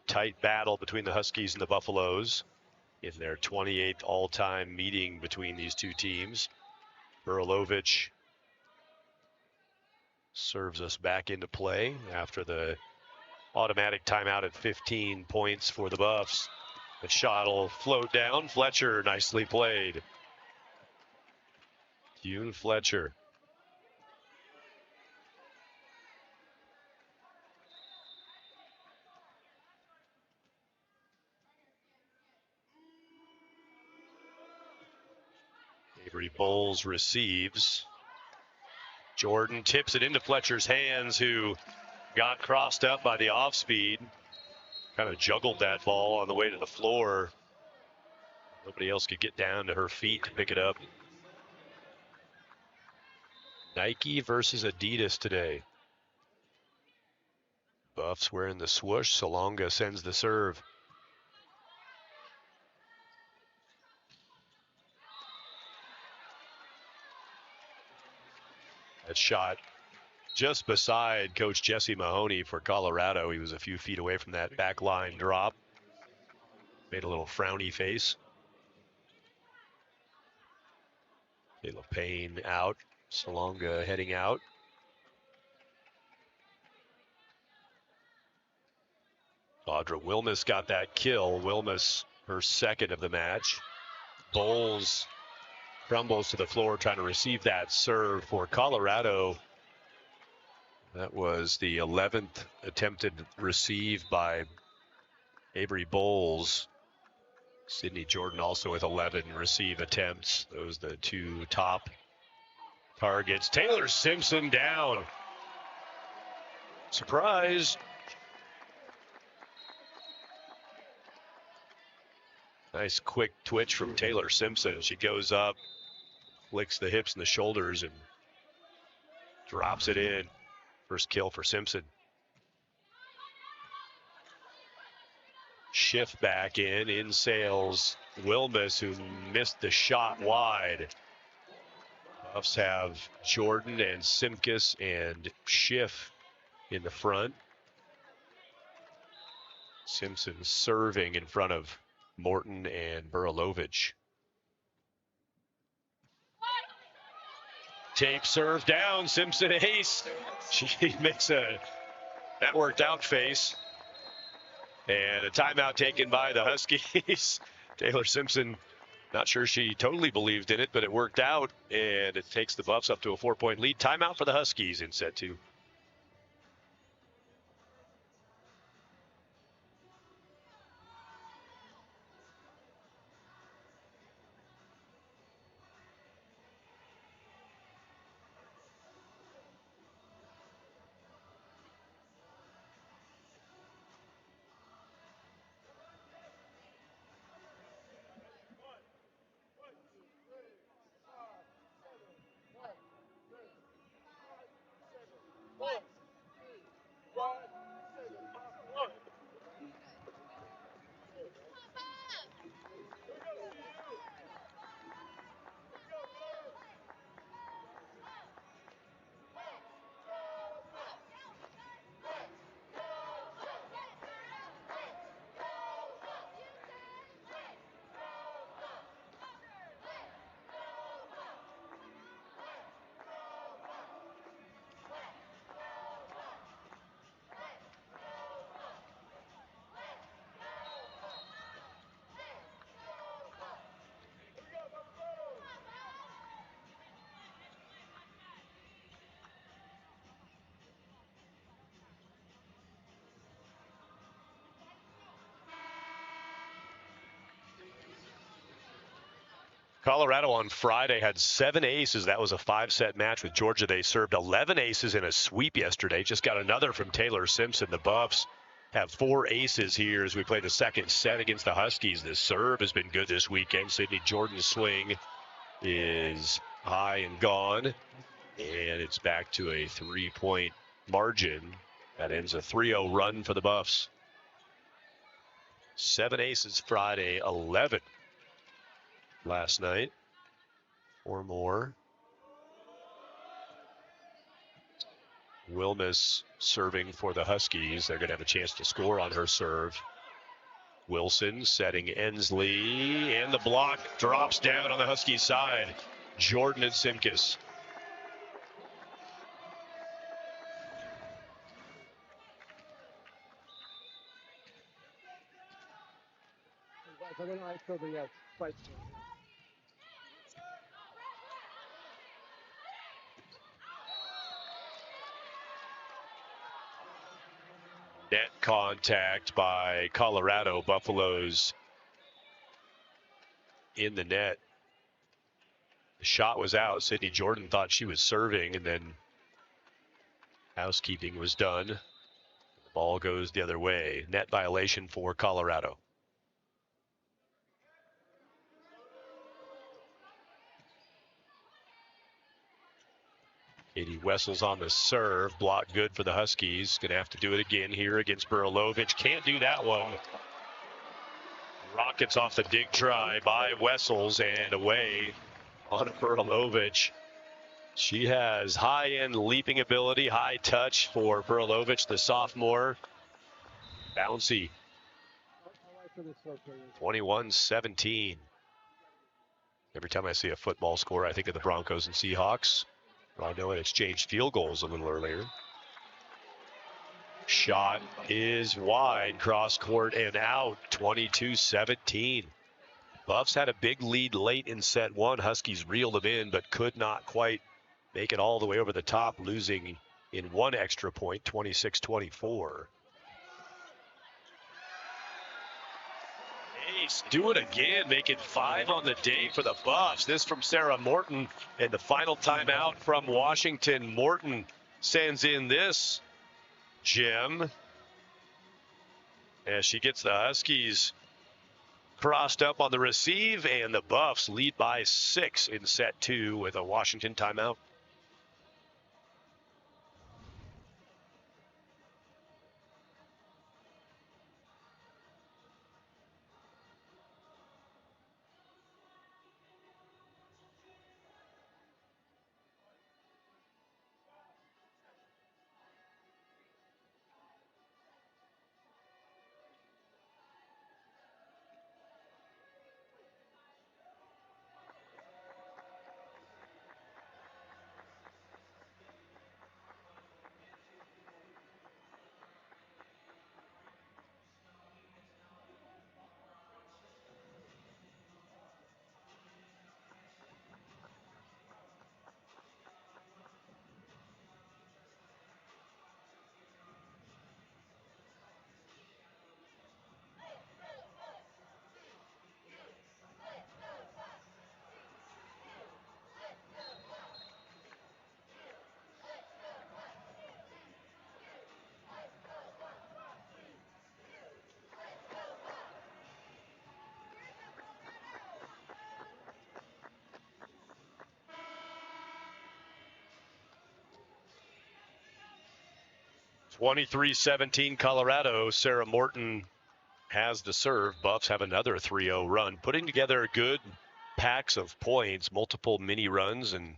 Tight battle between the Huskies and the Buffaloes. in their 28th all-time meeting between these two teams. Burilovich serves us back into play after the automatic timeout at 15 points for the Buffs. The shot will float down. Fletcher, nicely played. Hugh Fletcher. Avery Bowles receives. Jordan tips it into Fletcher's hands, who got crossed up by the off speed. Kind of juggled that ball on the way to the floor. Nobody else could get down to her feet to pick it up. Nike versus Adidas today. Buffs wearing the swoosh. Salonga sends the serve. That shot just beside Coach Jesse Mahoney for Colorado. He was a few feet away from that back line drop. Made a little frowny face. Kayla Payne out. Salonga heading out. Audra Wilmus got that kill. Wilmus, her second of the match. Bowles crumbles to the floor trying to receive that serve for Colorado. That was the 11th attempted receive by Avery Bowles. Sydney Jordan also with 11 receive attempts. Those are the two top targets. Taylor Simpson down. Surprise. Nice quick twitch from Taylor Simpson. She goes up, flicks the hips and the shoulders, and drops it in. First kill for Simpson. Shift back in sails Wilmus, who missed the shot wide. Buffs have Jordan and Simkus and Schiff in the front. Simpson serving in front of Morton and Burilovich. Tape serve down. Simpson ace. She makes a that worked out face. And a timeout taken by the Huskies. Taylor Simpson, not sure she totally believed in it, but it worked out. And it takes the Buffs up to a 4-point lead. Timeout for the Huskies in set two. Colorado on Friday had 7 aces. That was a 5-set match with Georgia. They served 11 aces in a sweep yesterday. Just got another from Taylor Simpson. The Buffs have 4 aces here as we play the second set against the Huskies. The serve has been good this weekend. Sydney Jordan's swing is high and gone. And it's back to a 3-point margin. That ends a 3-0 run for the Buffs. 7 aces Friday, 11 last night, 4 more. Wilmus serving for the Huskies. They're going to have a chance to score on her serve. Wilson setting Ensley, and the block drops down on the Huskies side. Jordan and Simkus. Net contact by Colorado. Buffaloes in the net. The shot was out. Sydney Jordan thought she was serving, and then housekeeping was done. The ball goes the other way. Net violation for Colorado. Katie Wessels on the serve. Block good for the Huskies. Going to have to do it again here against Burilovich. Can't do that one. Rockets off the dig try by Wessels and away on Burilovich. She has high-end leaping ability, high touch for Burilovich, the sophomore. Bouncy. 21-17. Every time I see a football score, I think of the Broncos and Seahawks. I know it exchanged field goals a little earlier. Shot is wide, cross court and out, 22-17. Buffs had a big lead late in set one. Huskies reeled them in, but could not quite make it all the way over the top, losing in one extra point, 26-24. Ace, do it again, make it 5 on the day for the Buffs. This from Sarah Morton, and the final timeout from Washington. Morton sends in this gem as she gets the Huskies crossed up on the receive, and the Buffs lead by 6 in set 2 with a Washington timeout. (23-17) Colorado. Sarah Morton has the serve. Buffs have another 3-0 run, putting together good packs of points, multiple mini runs and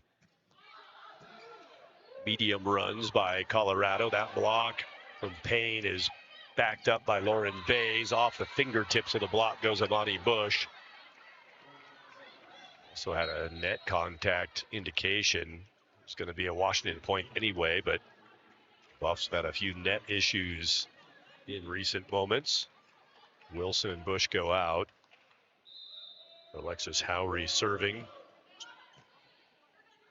medium runs by Colorado. That block from Payne is backed up by Lauren Bays. Off the fingertips of the block goes Amani Bush. Also had a net contact indication. It's going to be a Washington point anyway, but Buffs have had a few net issues in recent moments. Wilson and Bush go out. Alexis Howry serving.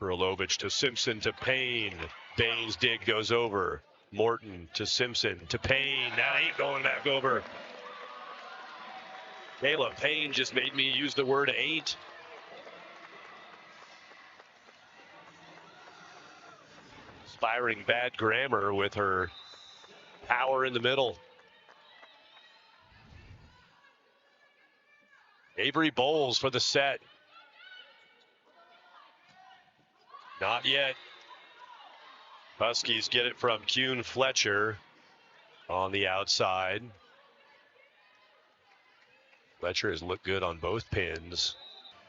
Burilovich to Simpson to Payne. Baines' dig goes over. Morton to Simpson to Payne. That ain't going back over. Kayla Payne just made me use the word ain't. Inspiring bad grammar with her power in the middle. Avery Bowles for the set. Not yet. Huskies get it from Kuhn Fletcher on the outside. Fletcher has looked good on both pins.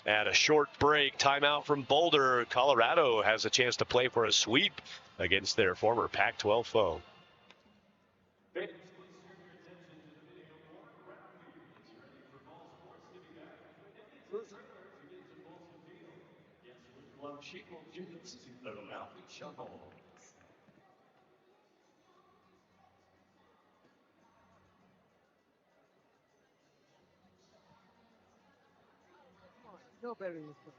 At a short break, timeout from Boulder. Colorado has a chance to play for a sweep against their former Pac-12 foe. No better than this.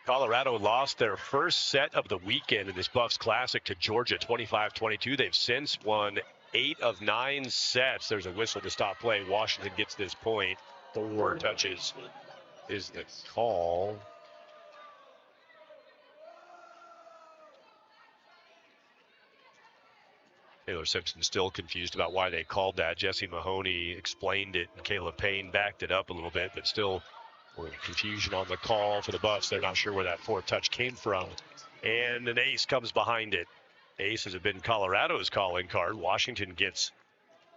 Colorado lost their first set of the weekend in this Buffs Classic to Georgia, 25-22. They've since won 8 of 9 sets. There's a whistle to stop play. Washington gets this point. 4 touches is the call. Taylor Simpson still confused about why they called that. Jesse Mahoney explained it, and Caleb Payne backed it up a little bit, but still confusion on the call for the Buffs. They're not sure where that 4th touch came from. And an ace comes behind it. Aces have been Colorado's calling card. Washington gets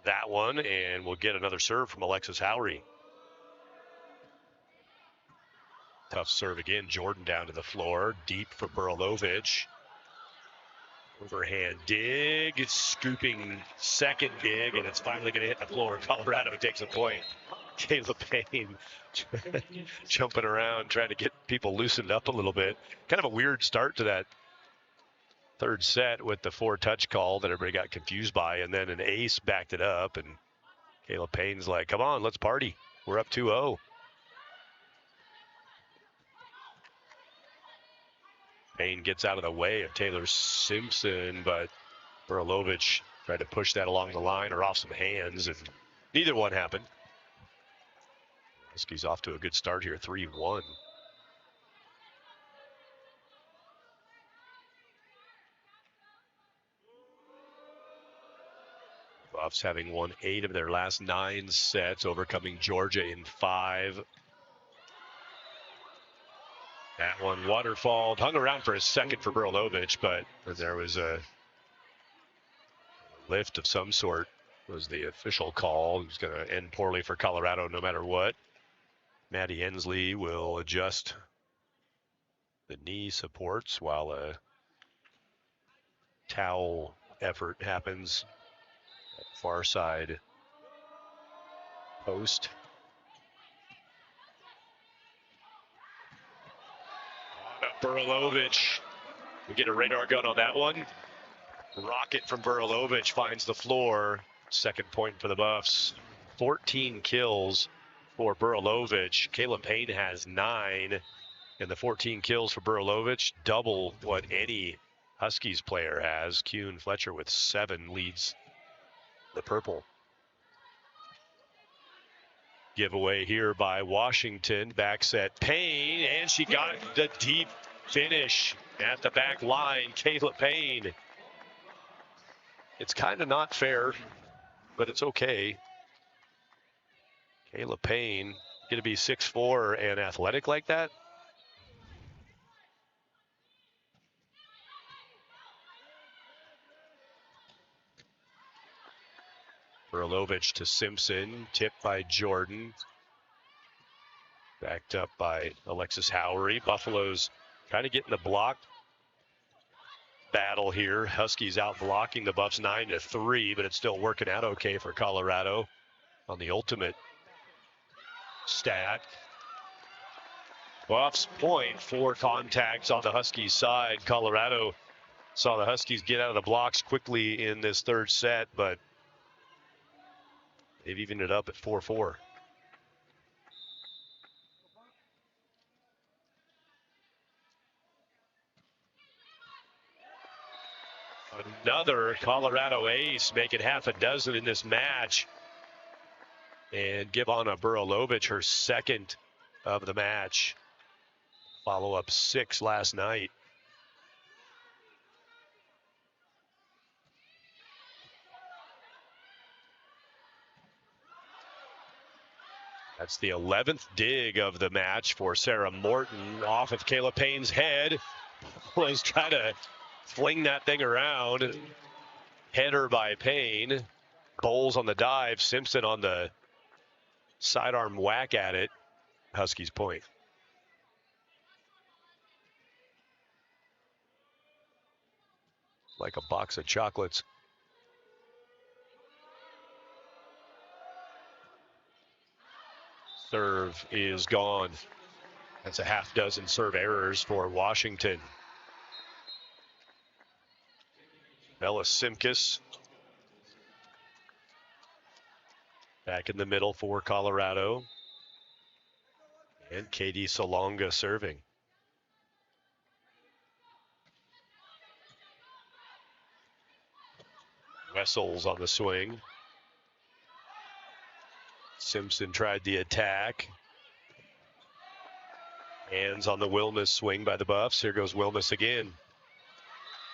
that one, and we'll get another serve from Alexis Howry. Tough serve again. Jordan down to the floor. Deep for Burlovich. Overhand dig. It's scooping second dig, and it's finally going to hit the floor. Colorado takes a point. Caleb Payne jumping around, trying to get people loosened up a little bit. Kind of a weird start to that 3rd set with the 4-touch call that everybody got confused by, and then an ace backed it up, and Caleb Payne's like, come on, let's party. We're up 2-0. Payne gets out of the way of Taylor Simpson, but Burlovich tried to push that along the line or off some hands, and neither one happened. Huskies off to a good start here, 3-1. Buffs having won 8 of their last 9 sets, overcoming Georgia in 5. That one waterfalled, hung around for a second for Burlovich, but there was a lift of some sort was the official call. It was going to end poorly for Colorado no matter what. Maddie Ensley will adjust the knee supports while a towel effort happens at the far side post. Burlovich. We get a radar gun on that one. Rocket from Burlovich finds the floor. Second point for the Buffs. 14 kills for Burlovich. Caleb Payne has 9. And the 14 kills for Burlovich, double what any Huskies player has. Kuhn Fletcher with 7 leads the purple. Giveaway here by Washington. Back set Payne, and she got the deep finish at the back line. Caleb Payne. It's kind of not fair, but it's okay. Caleb Payne, going to be 6'4" and athletic like that? Burlovich to Simpson, tipped by Jordan. Backed up by Alexis Howry. Buffalo's trying to get in the block battle here. Huskies out blocking the Buffs 9-3, but it's still working out okay for Colorado on the ultimate stat. Buffs point, 4 contacts on the Huskies side. Colorado saw the Huskies get out of the blocks quickly in this 3rd set, but they've evened it up at 4-4. Another Colorado ace, making half a dozen in this match. And give Anna Burlovich her 2nd of the match. Follow up 6 last night. That's the 11th dig of the match for Sarah Morton, off of Caleb Payne's head. Was trying to fling that thing around. Header by Payne. Bowles on the dive. Simpson on the sidearm whack at it. Huskies point. Like a box of chocolates. Serve is gone. That's a half dozen serve errors for Washington. Bella Simkus back in the middle for Colorado. And Katie Salonga serving. Wessels on the swing. Simpson tried the attack. Hands on the Wilmus swing by the Buffs. Here goes Wilmus again.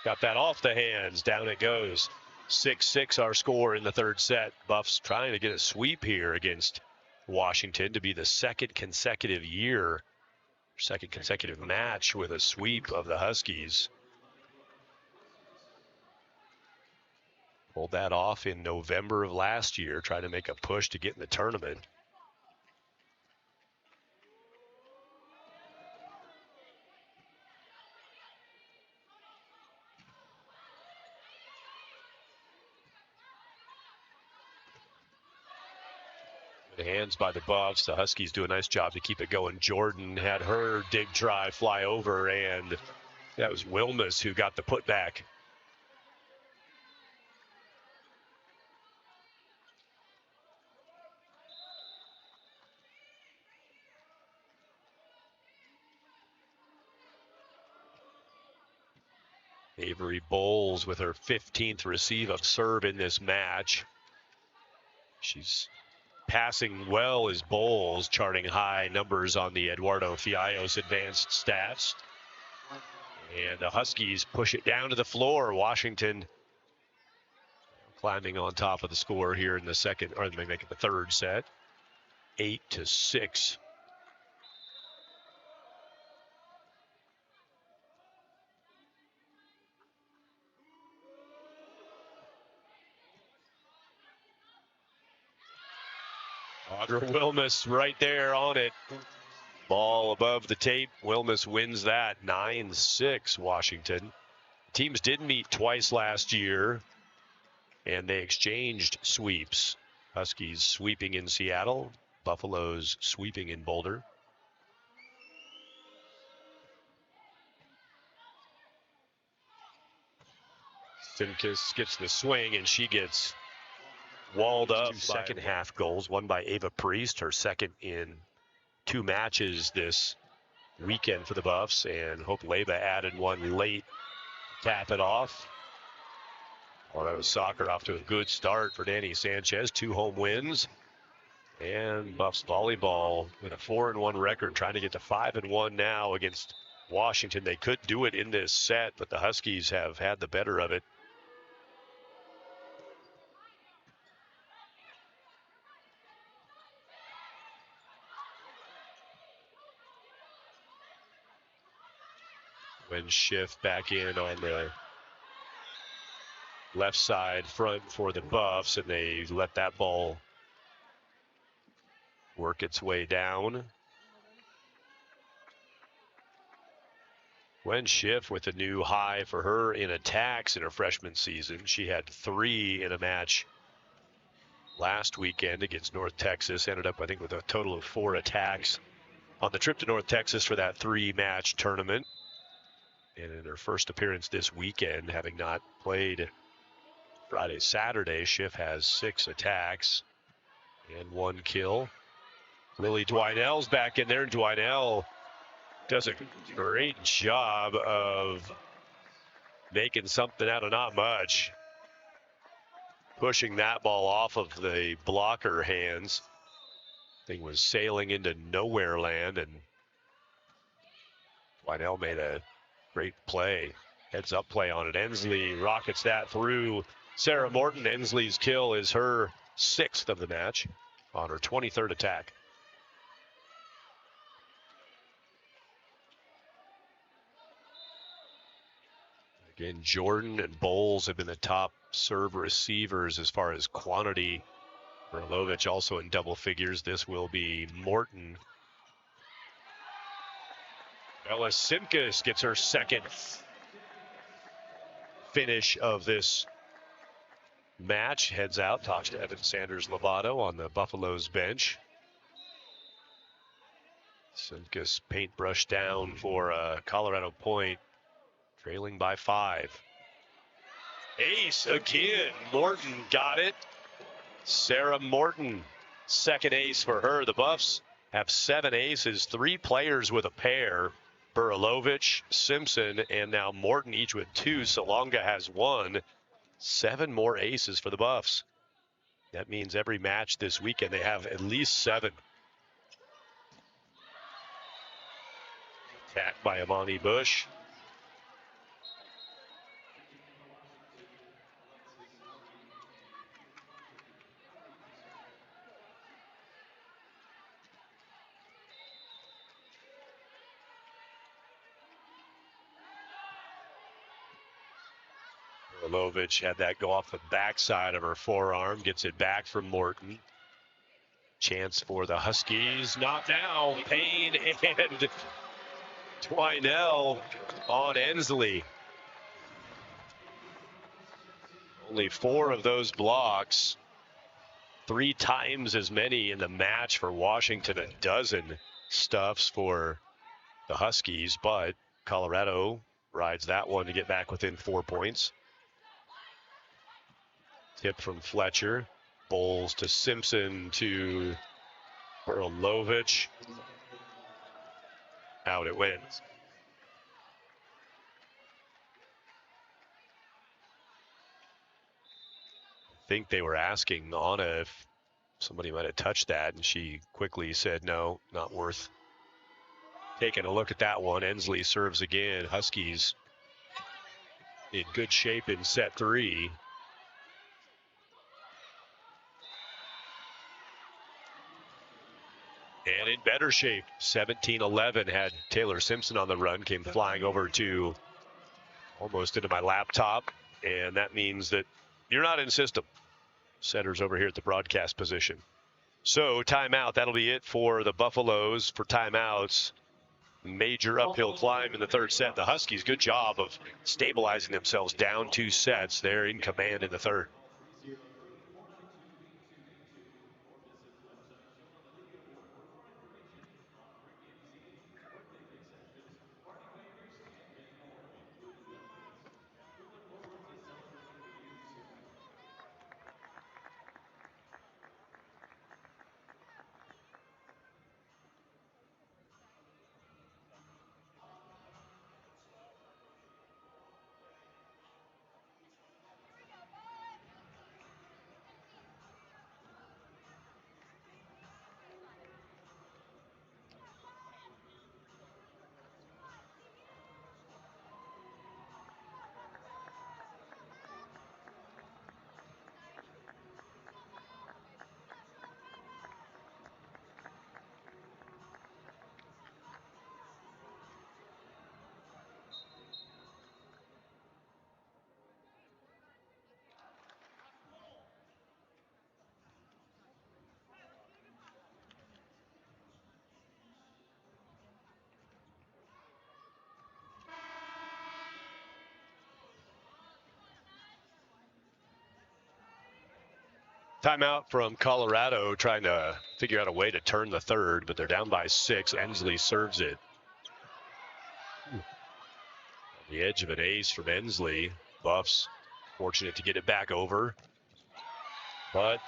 Got that off the hands. Down it goes. 6-6 our score in the third set. Buffs trying to get a sweep here against Washington to be the second consecutive match with a sweep of the Huskies. Pulled that off in November of last year, trying to make a push to get in the tournament. The hands by the Buffs. The Huskies do a nice job to keep it going. Jordan had her dig try fly over, and that was Wilmus who got the putback. Avery Bowles with her 15th receive of serve in this match. She's passing well as Bowles, charting high numbers on the Eduardo Fiallos advanced stats. And the Huskies push it down to the floor. Washington climbing on top of the score here in the second, or they make it the third set. 8-6. Audra Wilmus right there on it. Ball above the tape. Wilmus wins that 9-6 Washington. Teams did meet twice last year, and they exchanged sweeps. Huskies sweeping in Seattle. Buffaloes sweeping in Boulder. Simkis gets the swing, and she gets walled up. Two second half goals, one by Ava Priest, her second in 2 matches this weekend for the Buffs, and Hope Leba added one late, tap it off. Well, that was soccer off to a good start for Danny Sanchez. 2 home wins, and Buffs volleyball with a 4-1 record, trying to get to 5-1 now against Washington. They could do it in this set, but the Huskies have had the better of it. When Schiff back in on the left side front for the Buffs, and they let that ball work its way down. When Schiff with a new high for her in attacks in her freshman season. She had 3 in a match last weekend against North Texas. Ended up, I think, with a total of 4 attacks on the trip to North Texas for that 3-match tournament. And in her first appearance this weekend, having not played Friday, Saturday, Schiff has 6 attacks and 1 kill. Lily Dwinell's back in there, and Dwinell does a great job of making something out of not much. Pushing that ball off of the blocker hands. Thing was sailing into nowhere land, and Dwinell made a great play, heads up play on it. Ensley rockets that through Sarah Morton. Ensley's kill is her 6th of the match on her 23rd attack. Again, Jordan and Bowles have been the top serve receivers as far as quantity. Berlovich also in double figures. This will be Morton. Ella Simkis gets her 2nd finish of this match. Heads out, talks to Evan Sanders Lovato on the Buffaloes bench. Simkis paintbrush down for a Colorado point, trailing by 5. Ace again. Morton got it. Sarah Morton, 2nd ace for her. The Buffs have 7 aces, 3 players with a pair. Burilovich, Simpson, and now Morton, each with 2. Salonga has 1. 7 more aces for the Buffs. That means every match this weekend they have at least 7. Attacked by Amani Bush. Lovich had that go off the backside of her forearm. Gets it back from Morton. Chance for the Huskies. Not now. Payne and Twinell on Ensley. Only 4 of those blocks. 3 times as many in the match for Washington. A dozen stuffs for the Huskies, but Colorado rides that one to get back within 4 points. Tip from Fletcher. Bowles to Simpson to Lovich. Out it wins. I think they were asking Anna if somebody might have touched that, and she quickly said, no, not worth taking a look at that one. Ensley serves again. Huskies in good shape in set 3. And in better shape, 17-11, had Taylor Simpson on the run, came flying over to almost into my laptop, and that means that you're not in system. Setters over here at the broadcast position. So timeout, that'll be it for the Buffaloes for timeouts. Major uphill climb in the third set. The Huskies, good job of stabilizing themselves down 2 sets. They're in command in the third. Timeout from Colorado, trying to figure out a way to turn the third, but they're down by 6. Ensley serves it. On the edge of an ace from Ensley. Buffs fortunate to get it back over, but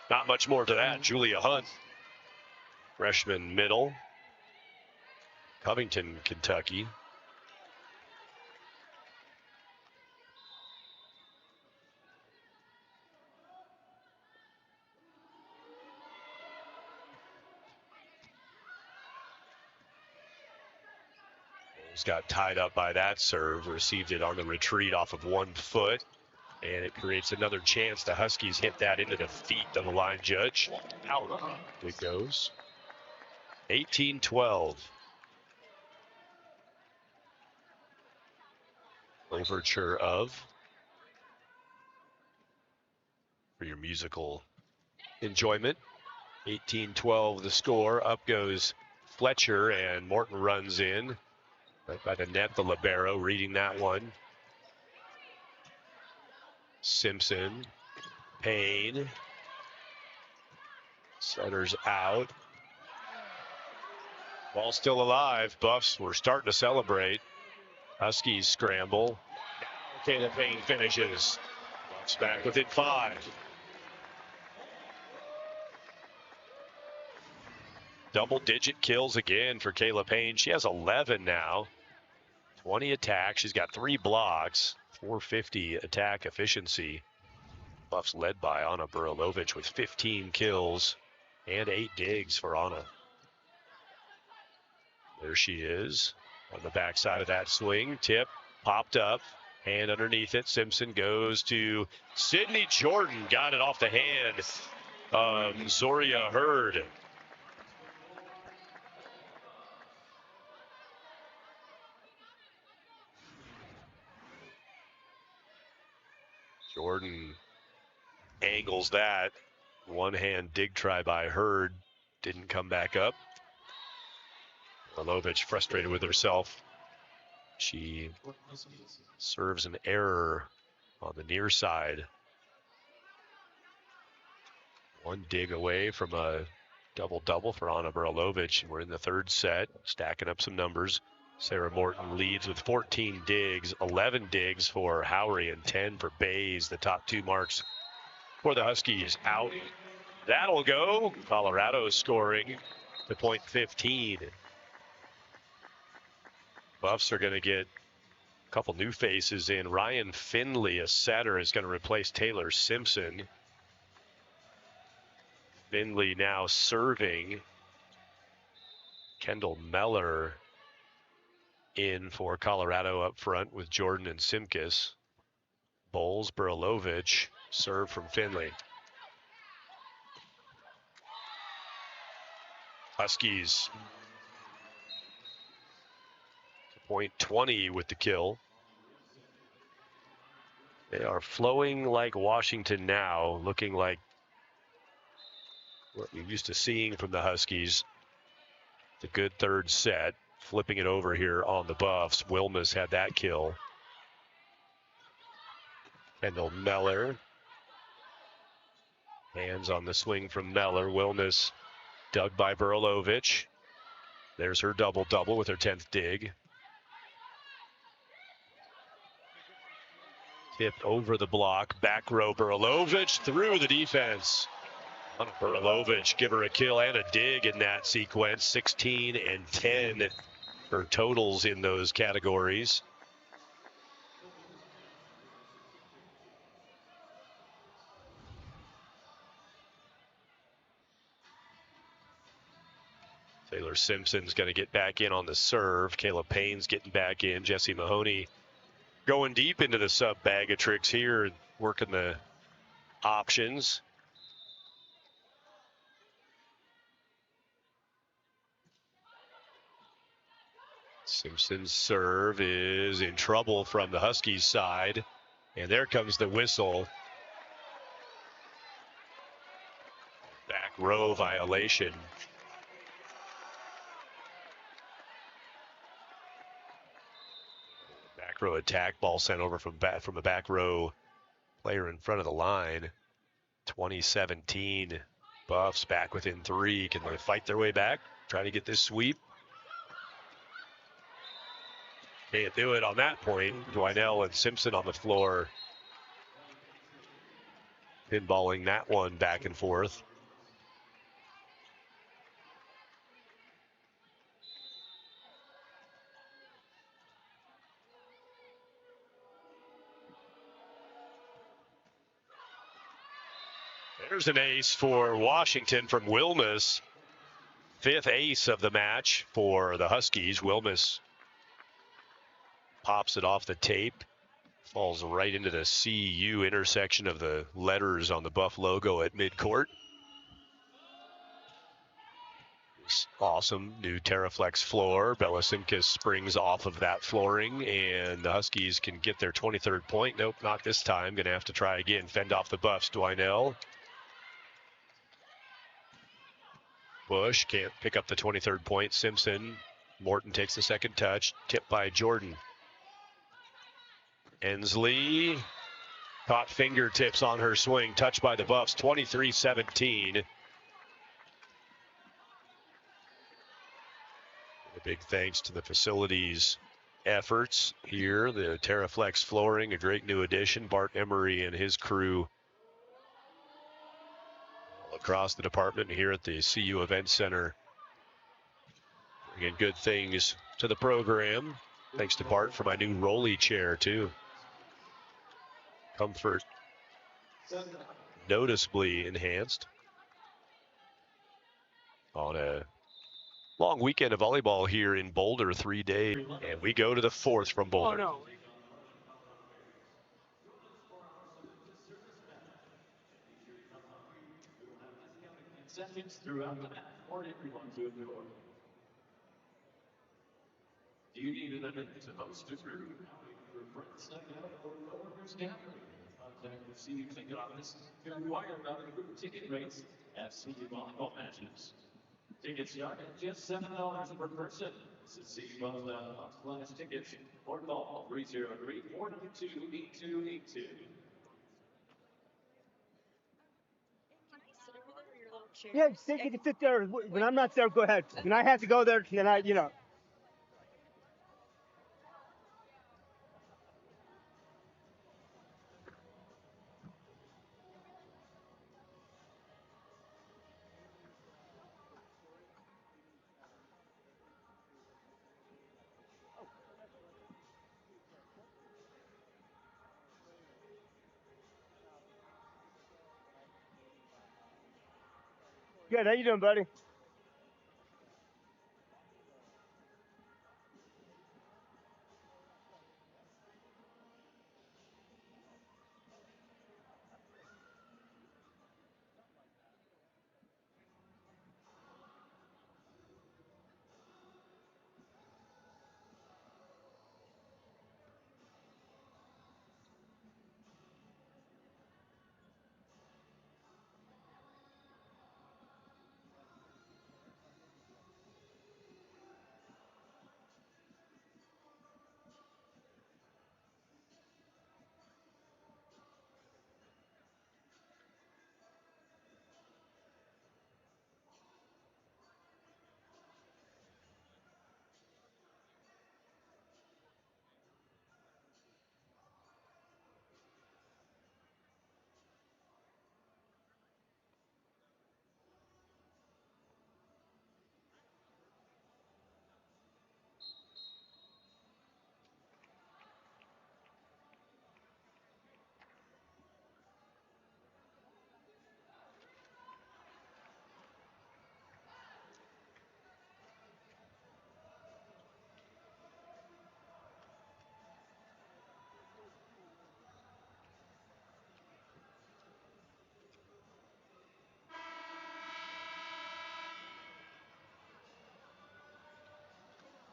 not much more to that. Julia Hunt, freshman middle, Covington, Kentucky. Got tied up by that serve, received it on the retreat off of 1 foot, and it creates another chance. The Huskies hit that into the feet of the line judge. Out it goes. 18-12. Overture of, for your musical enjoyment. 18-12 the score. Up goes Fletcher, and Morton runs in. Right by the net, the libero reading that one. Simpson, Payne. Centers out. Ball still alive. Buffs were starting to celebrate. Huskies scramble. Kayla Payne finishes. Buffs back within 5. Double-digit kills again for Kayla Payne. She has 11 now. 20 attacks. She's got 3 blocks, 450 attack efficiency. Buffs led by Anna Burilovich with 15 kills and 8 digs for Anna. There she is on the backside of that swing. Tip popped up, hand underneath it. Simpson goes to Sydney Jordan. Got it off the hand of Zoria Hurd. Jordan angles that. One hand dig try by Hurd. Didn't come back up. Burilovich frustrated with herself. She serves an error on the near side. One dig away from a double-double for Anna Burilovich. We're in the third set, stacking up some numbers. Sarah Morton leads with 14 digs, 11 digs for Howry and 10 for Bays. The top 2 marks for the Huskies out. That'll go. Colorado scoring to point 15. Buffs are going to get a couple new faces in. Ryan Finley, a setter, is going to replace Taylor Simpson. Finley now serving. Kendall Meller in for Colorado up front with Jordan and Simkus. Bowles, Burilovich, serve from Finley. Huskies point 20 with the kill. They are flowing like Washington now, looking like what we're used to seeing from the Huskies. The good third set, flipping it over here on the Buffs. Wilmus had that kill. Kendall Meller. Hands on the swing from Meller. Wilmus dug by Burilovich. There's her double-double with her 10th dig. Tipped over the block. Back row Burilovich through the defense. Burilovich give her a kill and a dig in that sequence. 16 and 10 for totals in those categories. Taylor Simpson's going to get back in on the serve. Kayla Payne's getting back in. Jessie Mahoney going deep into the sub bag of tricks here, working the options. Simpson's serve is in trouble from the Huskies side. And there comes the whistle. Back row violation. Back row attack, ball sent over from a back row player in front of the line. 2017. Buffs back within 3. Can they fight their way back? Trying to get this sweep. Can't do it on that point. Dwinell and Simpson on the floor. Pinballing that one back and forth. There's an ace for Washington from Wilmus. 5th ace of the match for the Huskies. Wilmus pops it off the tape. Falls right into the CU intersection of the letters on the Buff logo at midcourt. This awesome new Terraflex floor. Bella Simkus springs off of that flooring, and the Huskies can get their 23rd point. Nope, not this time. Gonna have to try again. Fend off the Buffs. Dwinell. Bush can't pick up the 23rd point. Simpson. Morton takes the second touch. Tipped by Jordan. Ensley caught fingertips on her swing. Touched by the Buffs. 23-17. A big thanks to the facilities efforts here. The Terraflex flooring, a great new addition. Bart Emery and his crew all across the department here at the CU Event Center. Bringing good things to the program. Thanks to Bart for my new rolly chair, too. Comfort noticeably enhanced on a long weekend of volleyball here in Boulder, 3 days. And we go to the fourth from Boulder. Oh, no. Seconds throughout the match, or everyone to ignore. Do you need an event to host a group? Your friends stuck out or coworkers gathering? Contact the CUC office to inquire about our group ticket rates at CU volleyball matches. Tickets start at just $7 per person. This is CU volleyball class tickets or call 303-492-8282. Yeah, you can sit there. When I'm not there, go ahead. When I have to go there, then I. Good. How you doing, buddy?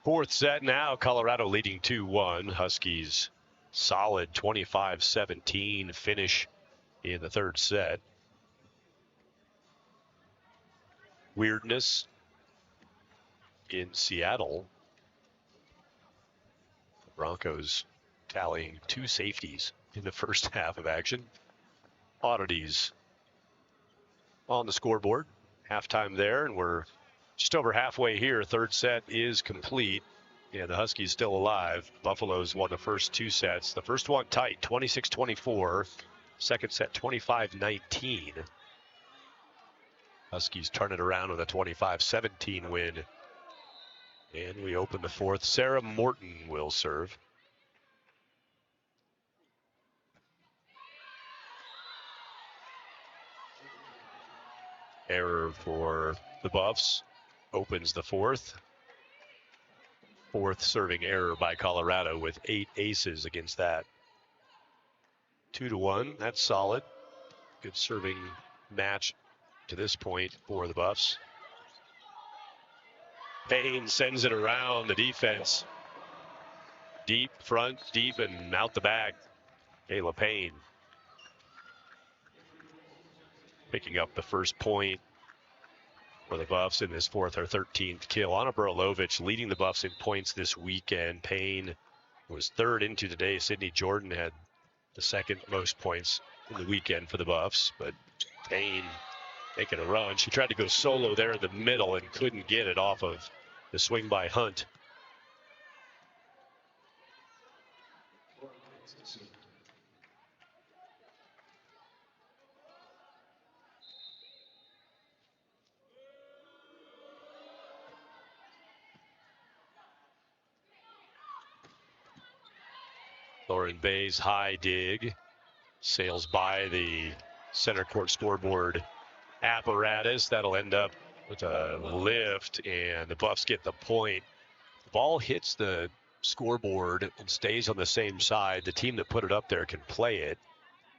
Fourth set now, Colorado leading 2-1. Huskies solid 25-17 finish in the third set. Weirdness in Seattle. The Broncos tallying 2 safeties in the first half of action. Oddities on the scoreboard. Halftime there, and we're just over halfway here. Third set is complete. Yeah, the Huskies still alive. Buffaloes won the first 2 sets. The first one tight, 26-24. Second set, 25-19. Huskies turn it around with a 25-17 win. And we open the fourth. Sarah Morton will serve. Error for the Buffs. Opens the fourth. Fourth serving error by Colorado with 8 aces against that. 2-1. That's solid. Good serving match to this point for the Buffs. Payne sends it around the defense. Deep front, deep, and out the back. Kayla Payne picking up the first point for the Buffs in this fourth or 13th kill. Anna Burlovich leading the Buffs in points this weekend. Payne was third into today. Sydney Jordan had the second most points in the weekend for the Buffs, but Payne making a run. She tried to go solo there in the middle and couldn't get it off of the swing by Hunt. Lauren Bay's high dig sails by the center court scoreboard apparatus. That'll end up with a lift, and the Buffs get the point. The ball hits the scoreboard and stays on the same side. The team that put it up there can play it.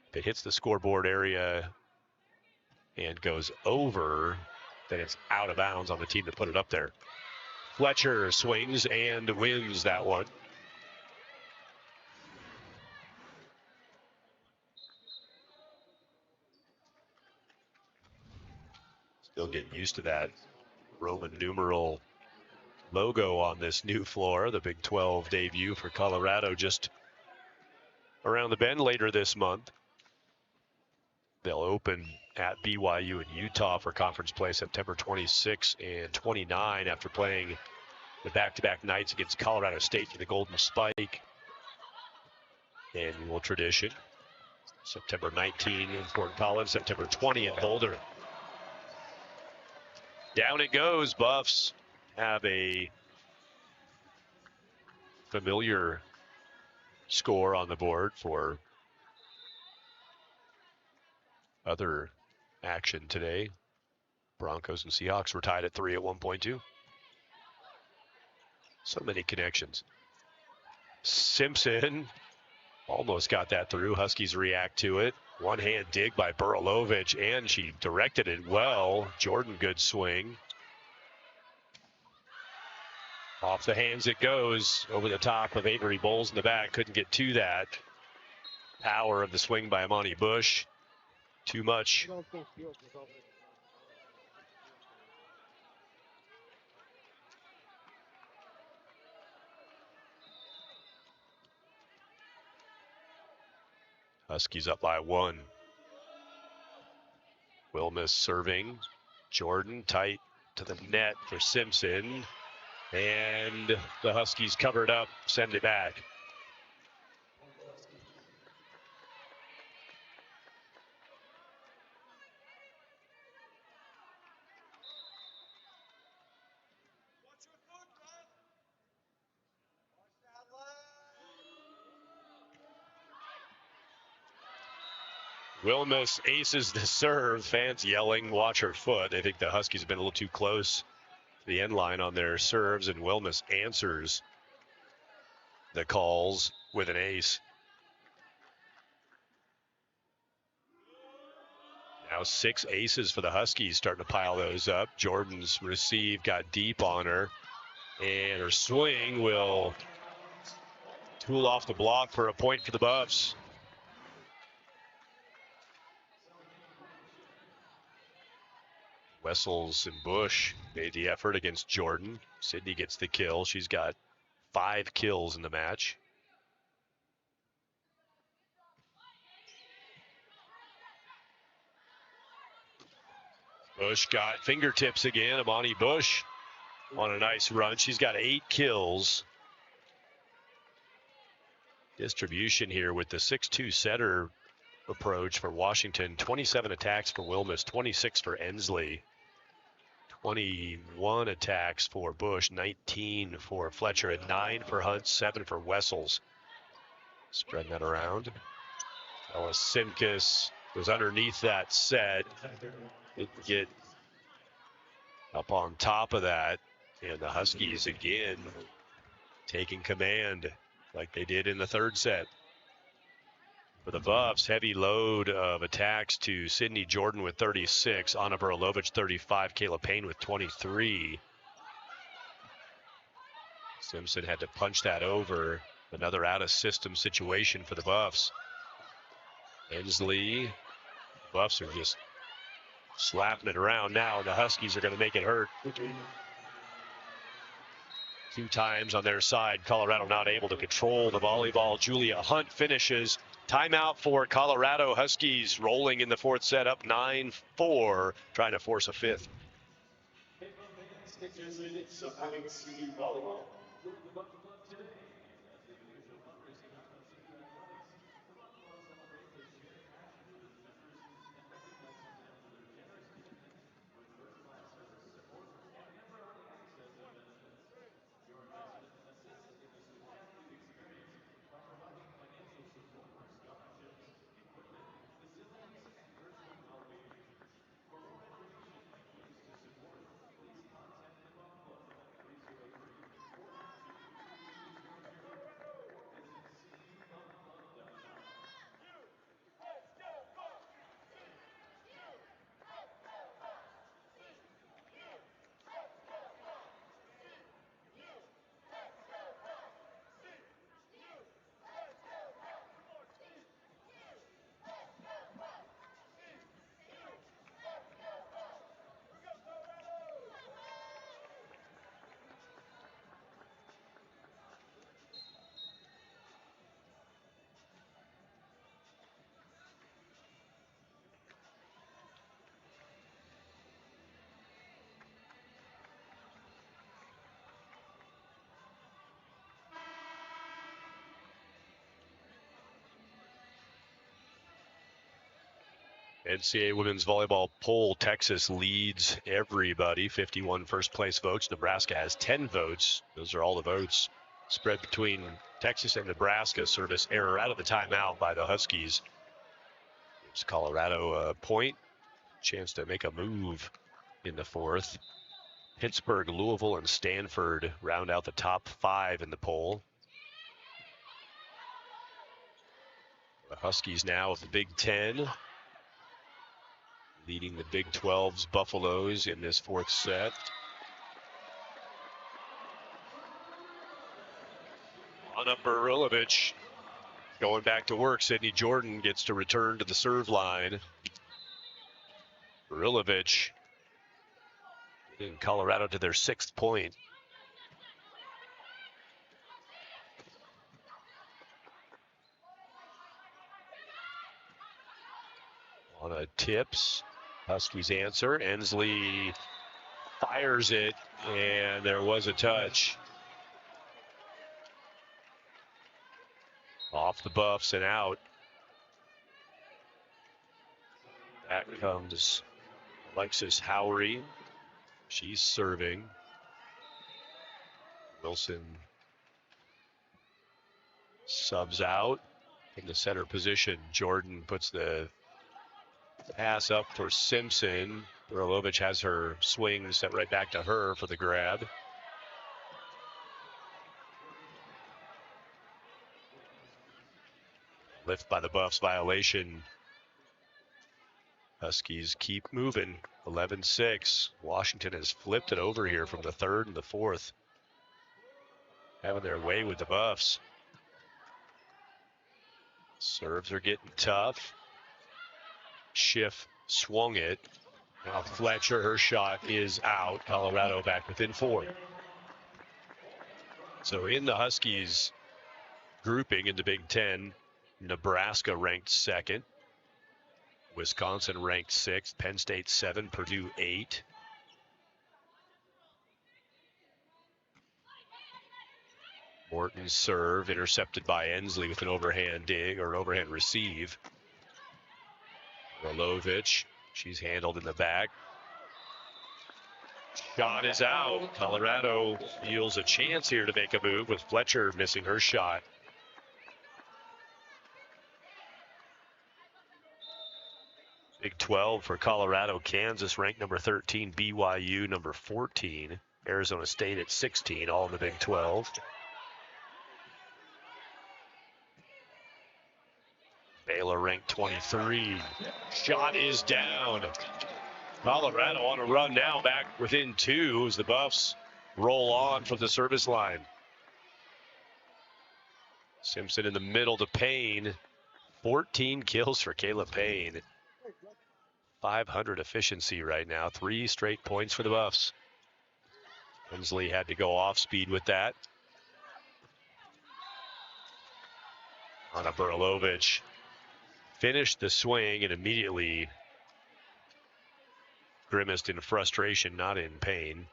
If it hits the scoreboard area and goes over, then it's out of bounds on the team that put it up there. Fletcher swings and wins that one. Still getting used to that Roman numeral logo on this new floor. The Big 12 debut for Colorado just around the bend later this month. They'll open at BYU in Utah for conference play September 26 and 29 after playing the back-to-back nights against Colorado State for the Golden Spike. Annual tradition. September 19 in Fort Collins, September 20 in Boulder. Down it goes. Buffs have a familiar score on the board for other action today. Broncos and Seahawks were tied at 3 at one point too. So many connections. Simpson almost got that through. Huskies react to it. One-hand dig by Burilovich, and she directed it well. Jordan, good swing. Off the hands it goes, over the top of Avery Bowles in the back. Couldn't get to that. Power of the swing by Amani Bush. Too much. Huskies up by 1. Wilmus serving. Jordan tight to the net for Simpson. And the Huskies covered up, send it back. Wilmus aces the serve. Fans yelling, watch her foot. They think the Huskies have been a little too close to the end line on their serves, and Wilmus answers the calls with an ace. Now 6 aces for the Huskies, starting to pile those up. Jordan's receive got deep on her, and her swing will tool off the block for a point for the Buffs. Wessels and Bush made the effort against Jordan. Sydney gets the kill. She's got 5 kills in the match. Bush got fingertips again. Amani Bush on a nice run. She's got 8 kills. Distribution here with the 6-2 setter approach for Washington. 27 attacks for Wilmus, 26 for Ensley. 21 attacks for Bush, 19 for Fletcher, and 9 for Hunt, 7 for Wessels. Spreading that around. Ellis Simkus was underneath that set. Didn't get up on top of that. And the Huskies again taking command like they did in the third set. For the Buffs, heavy load of attacks to Sydney Jordan with 36, Anna Burilovich 35, Kayla Payne with 23. Simpson had to punch that over. Another out-of-system situation for the Buffs. Ensley, Buffs are just slapping it around now, and the Huskies are going to make it hurt. 2 times on their side. Colorado not able to control the volleyball. Julia Hunt finishes. Timeout for Colorado. Huskies rolling in the 4th set, up 9-4, trying to force a 5th. NCAA women's volleyball poll, Texas leads everybody. 51 first place votes. Nebraska has 10 votes. Those are all the votes spread between Texas and Nebraska. Service error out of the timeout by the Huskies. Gives Colorado a point. Chance to make a move in the fourth. Pittsburgh, Louisville, and Stanford round out the top 5 in the poll. The Huskies now of the Big Ten, leading the Big 12's Buffaloes in this fourth set. Anna Burilovic going back to work. Sydney Jordan gets to return to the serve line. Burilovic in Colorado to their 6th point. On a tips, Huskies answer. Ensley fires it, and there was a touch. Off the Buffs and out. Back comes Alexis Howry. She's serving. Wilson subs out in the center position. Jordan puts the pass up for Simpson. Burilovic has her swing set right back to her for the grab. Lift by the Buffs, violation. Huskies keep moving. 11-6. Washington has flipped it over here from the third and the fourth. Having their way with the Buffs. Serves are getting tough. Schiff swung it. Now Fletcher, her shot is out. Colorado back within 4. So in the Huskies grouping in the Big Ten, Nebraska ranked 2nd. Wisconsin ranked 6th. Penn State 7. Purdue 8. Morton's serve intercepted by Ensley with an overhand dig or an overhand receive. Burilovic, she's handled in the back. Shot is out. Colorado feels a chance here to make a move with Fletcher missing her shot. Big 12 for Colorado. Kansas ranked number 13. BYU number 14. Arizona State at 16, all in the Big 12. Baylor ranked 23. Shot is down. Colorado on a run now, back within 2 as the Buffs roll on from the service line. Simpson in the middle to Payne. 14 kills for Caleb Payne. 500 efficiency right now. 3 straight points for the Buffs. Ensley had to go off speed with that. Anna Burilovic finished the swing and immediately grimaced in frustration, not in pain.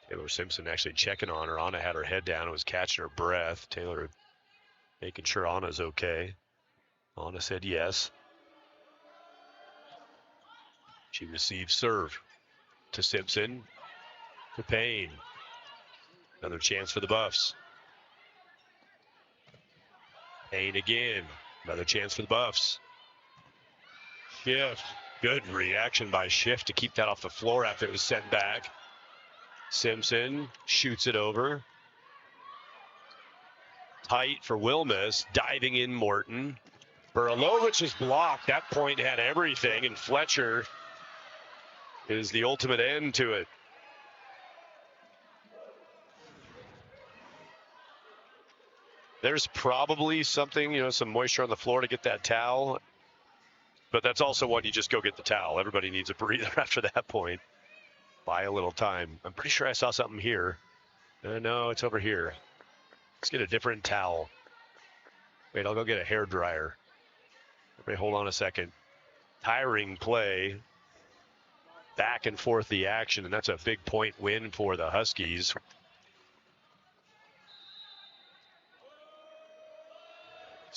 Taylor Simpson actually checking on her. Anna had her head down and was catching her breath. Taylor making sure Anna's okay. Anna said yes. She receives serve to Simpson, to Payne. Another chance for the Buffs. Payne again. Another chance for the Buffs. Schiff. Good reaction by Schiff to keep that off the floor after it was sent back. Simpson shoots it over. Tight for Wilmus. Diving in Morton. Burilovic is blocked. That point had everything, and Fletcher is the ultimate end to it. There's probably something, some moisture on the floor to get that towel. But that's also one you just go get the towel. Everybody needs a breather after that point. Buy a little time. I'm pretty sure I saw something here. No, it's over here. Let's get a different towel. Wait, I'll go get a hair dryer. Everybody hold on a second. Tiring play. Back and forth the action, and that's a big point win for the Huskies.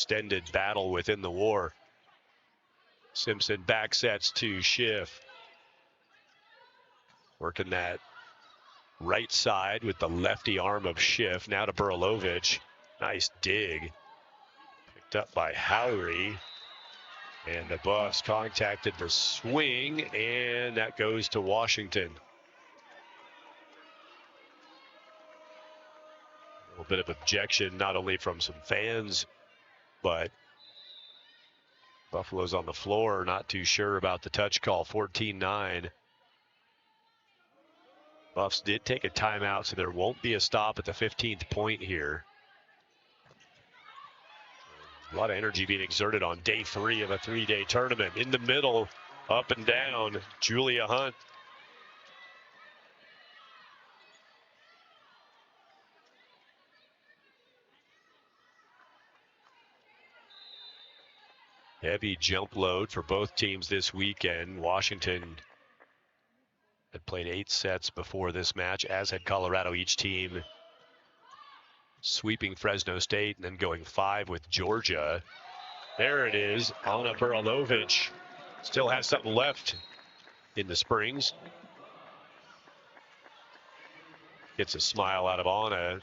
extended battle within the war. Simpson back sets to Schiff. Working that right side with the lefty arm of Schiff. Now to Burlovich. Nice dig. Picked up by Howry. And the Buffs contacted the swing, and that goes to Washington. A little bit of objection, not only from some fans, but Buffalo's on the floor, not too sure about the touch call. 14-9. Buffs did take a timeout, so there won't be a stop at the 15th point here. A lot of energy being exerted on day 3 of a 3-day tournament. In the middle, up and down, Julia Hunt. Heavy jump load for both teams this weekend. Washington had played 8 sets before this match, as had Colorado. Each team sweeping Fresno State and then going 5 with Georgia. There it is. Anna Burlovich still has something left in the Springs. Gets a smile out of Anna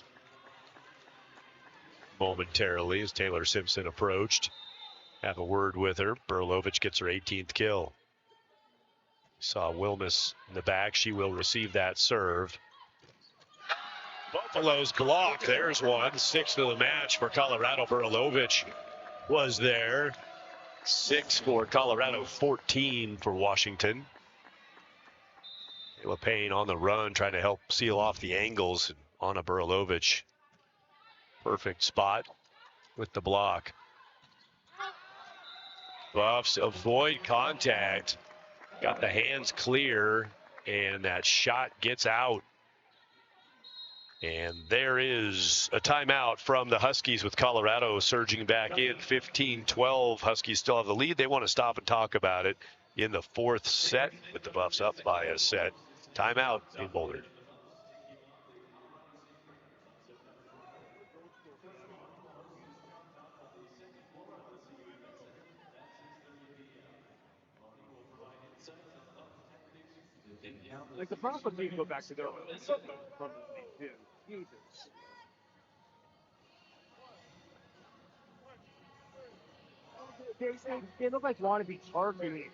momentarily as Taylor Simpson approached. Have a word with her. Burlovich gets her 18th kill. Saw Wilmus in the back. She will receive that serve. Buffalo's block. There's one. 6th of the match for Colorado. Burlovich was there. 6 for Colorado, 14 for Washington. Kayla Payne on the run, trying to help seal off the angles. Anna Burlovich, perfect spot with the block. Buffs avoid contact. Got the hands clear, and that shot gets out. And there is a timeout from the Huskies with Colorado surging back in. 15-12. Huskies still have the lead. They want to stop and talk about it in the 4th set with the Buffs up by a set. Timeout in Boulder. Like the Broncos need to go back to their from the league, too. Jesus. They look like wannabe targeting.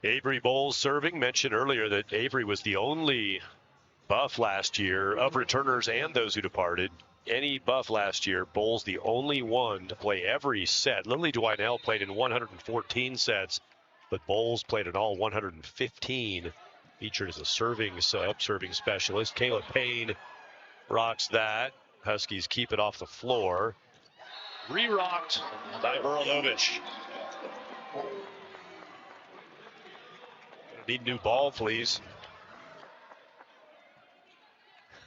Avery Bowles serving. Mentioned earlier that Avery was the only Buff last year of returners and those who departed. Any Buff last year, Bowles the only one to play every set. Lily Dwinell played in 114 sets, but Bowles played in all 115. Featured as a serving specialist. Kayla Payne rocks that. Huskies keep it off the floor. Re-rocked by Burlovich. Need a new ball, please.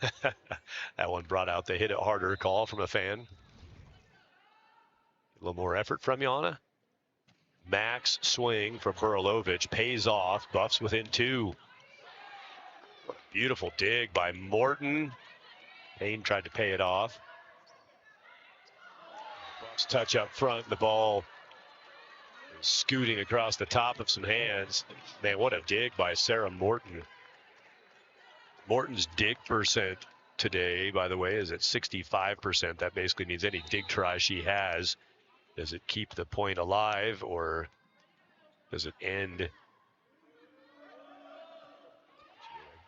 That one brought out the hit it harder call from a fan. A little more effort from you, Anna. Max swing from Burlovich pays off. Buffs within 2. Beautiful dig by Morton. Payne tried to pay it off. Buffs touch up front. The ball scooting across the top of some hands. Man, what a dig by Sarah Morton. Morton's dig percent today, by the way, is at 65%. That basically means any dig try she has, does it keep the point alive or Does it end?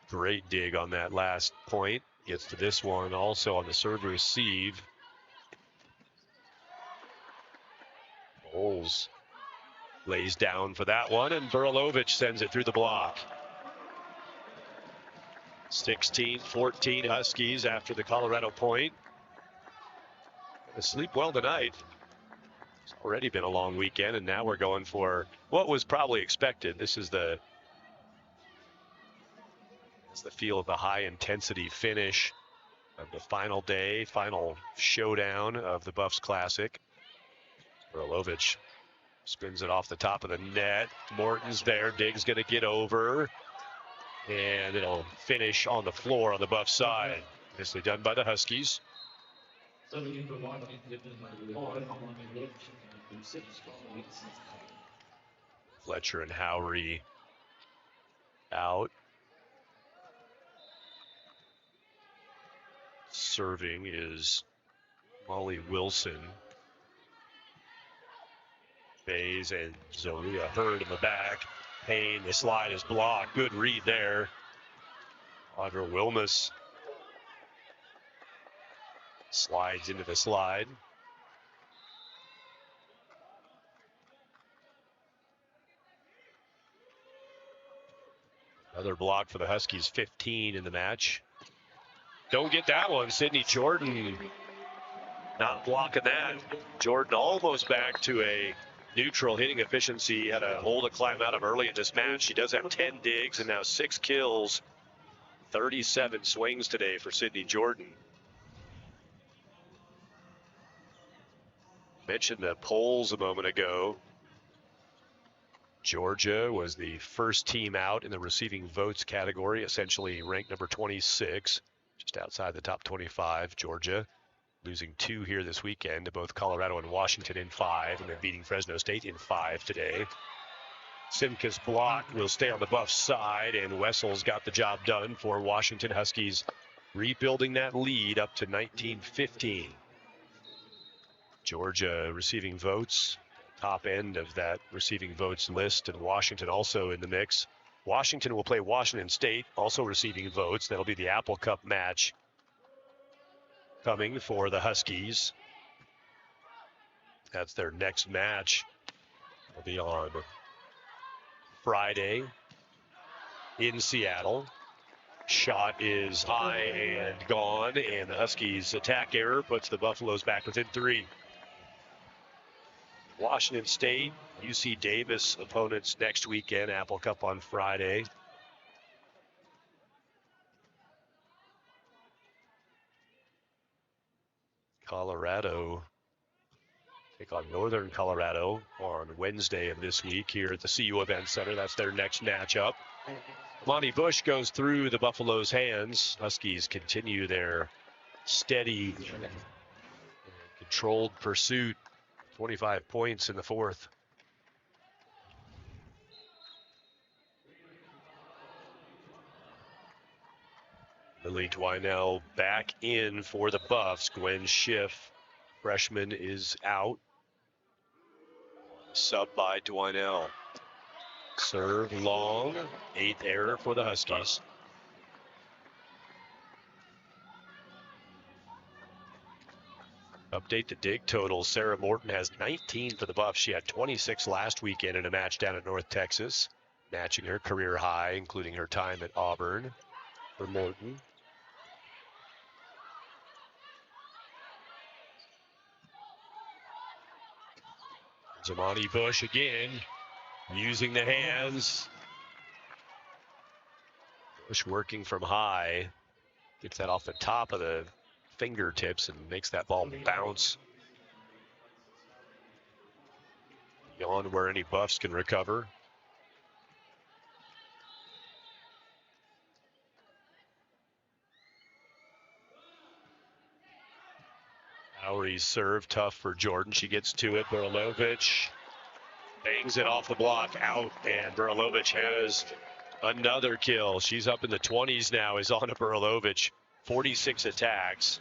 Great dig on that last point. Gets to this one also on the serve receive. Bowles lays down for that one, and Burilovich sends it through the block. 16-14 Huskies after the Colorado point. Gonna sleep well tonight. It's already been a long weekend, and now we're going for what was probably expected. This is the feel of the high intensity finish of the final day, final showdown of the Buffs Classic. Burilovich spins it off the top of the net. Morton's there. Diggs going to get over. And it'll finish on the floor on the Buff side. Nicely done by the Huskies. Fletcher and Howry out. Serving is Molly Wilson. Bays and Zoria Hurd in the back. Payne, the slide is blocked. Good read there. Audra Wilmus slides into the slide. Another block for the Huskies, 15 in the match. Don't get that one. Sydney Jordan not blocking that. Jordan almost back to a neutral hitting efficiency. Had a hole to climb out of early in this match. She does have 10 digs and now 6 kills. 37 swings today for Sydney Jordan. Mentioned the polls a moment ago. Georgia was the first team out in the receiving votes category, essentially ranked number 26, just outside the top 25. Georgia losing 2 here this weekend to both Colorado and Washington in 5, and then beating Fresno State in 5 today. Simka's block will stay on the Buff side, and Wessel's got the job done for Washington Huskies, rebuilding that lead up to 19-15. Georgia receiving votes, top end of that receiving votes list, and Washington also in the mix. Washington will play Washington State, also receiving votes. That'll be the Apple Cup match coming for the Huskies. That's their next match. It'll be on Friday in Seattle. Shot is high and gone, and the Huskies' attack error puts the Buffaloes back within 3. Washington State, UC Davis opponents next weekend. Apple Cup on Friday. Colorado take on Northern Colorado on Wednesday of this week here at the CU Event Center. That's their next matchup. Monty Bush goes through the Buffaloes' hands. Huskies continue their steady, controlled pursuit. 25 points in the 4th. Lily Twinell back in for the Buffs. Gwen Schiff, freshman, is out. Sub by Twinell. Serve long. 8th error for the Huskies. Update the dig total. Sarah Morton has 19 for the Buffs. She had 26 last weekend in a match down at North Texas, matching her career high, including her time at Auburn for Morton. Zamani Bush again, using the hands. Bush working from high. Gets that off the top of the fingertips and makes that ball bounce beyond where any Buffs can recover. Howry's serve tough for Jordan. She gets to it. Burilovich bangs it off the block out, and Burilovich has another kill. She's up in the 20s now, is on to Burilovich. 46 attacks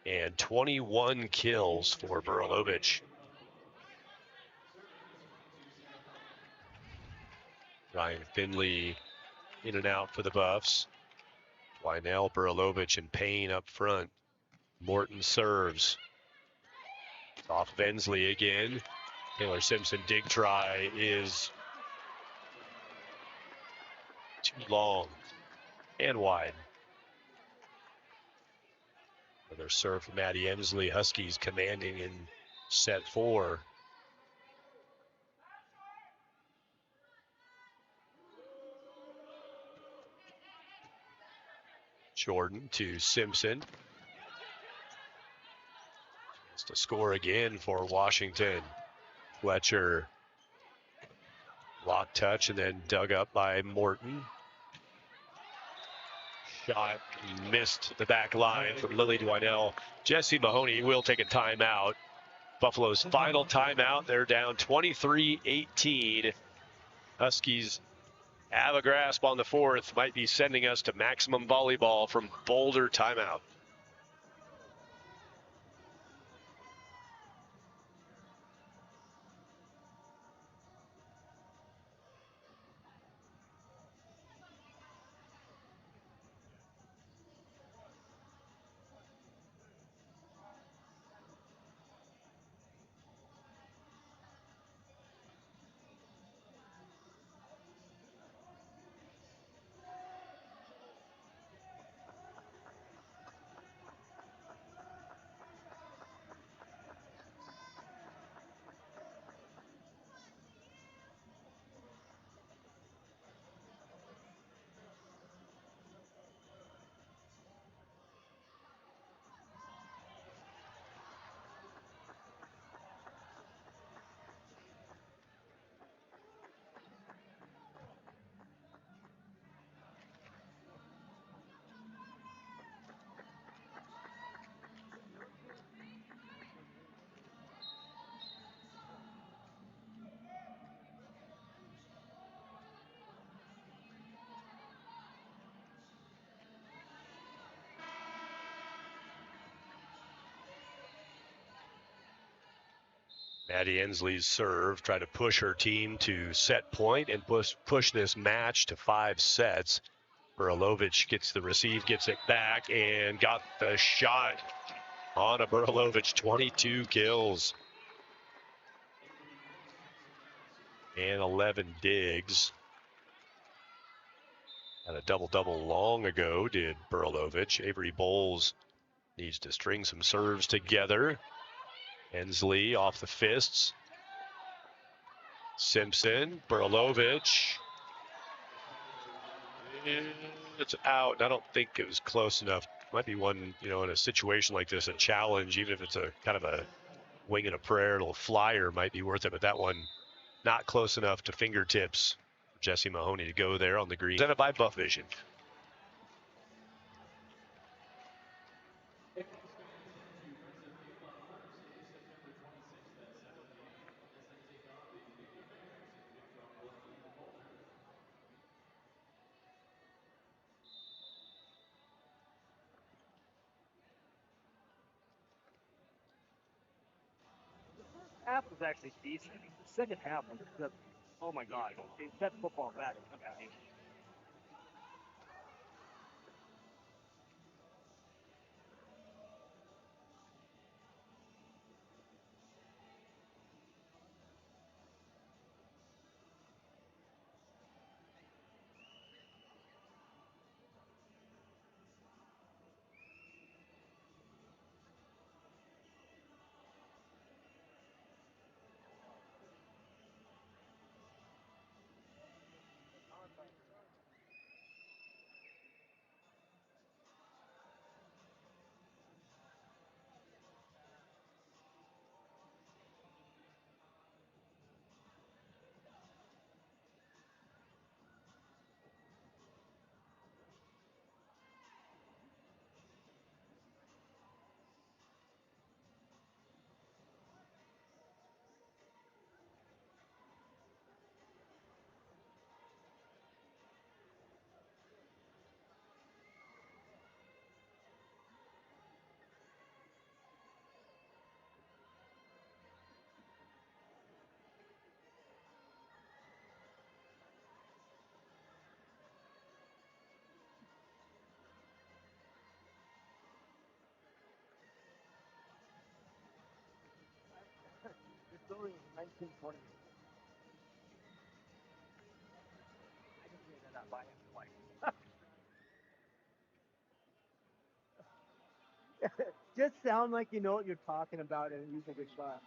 and 21 kills for Burilovich. Ryan Finley in and out for the Buffs. Wynell, Burilovich, and Payne up front. Morton serves. Off of Ensley again. Taylor Simpson dig try is too long and wide. Another serve from Maddie Ensley. Huskies commanding in set 4. Jordan to Simpson. Chance to score again for Washington. Fletcher. Lock touch and then dug up by Morton. Shot missed the back line from Lily Dwinell. Jesse Mahoney will take a timeout. Buffalo's final timeout. They're down 23-18. Huskies have a grasp on the 4th. Might be sending us to maximum volleyball from Boulder timeout. Maddie Ensley's serve, try to push her team to set point and push this match to 5 sets. Burilovich gets the receive, gets it back, and got the shot on a Burilovich. 22 kills and 11 digs. Had a double-double long ago, did Burilovich. Avery Bowles needs to string some serves together. Ensley off the fists. Simpson, Burilovich. It's out. I don't think it was close enough. Might be one, in a situation like this, a challenge, even if it's a kind of a wing and a prayer, a little flyer might be worth it. But that one, not close enough to fingertips. Jesse Mahoney to go there on the green. Presented by Buff Vision. Half was actually decent. The second half was just, oh my God, they set football back. 1920. Just sound like you know what you're talking about and use a good shot.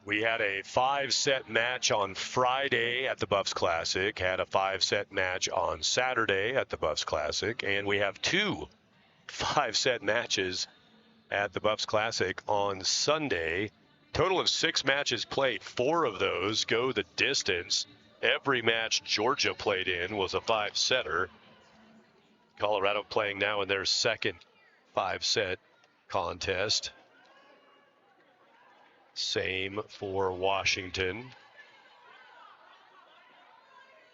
We had a 5-set match on Friday at the Buffs Classic, had a 5-set match on Saturday at the Buffs Classic, and we have 2 5-set matches at the Buffs Classic on Sunday. Total of 6 matches played. 4 of those go the distance. Every match Georgia played in was a 5-setter. Colorado playing now in their second 5-set contest. Same for Washington.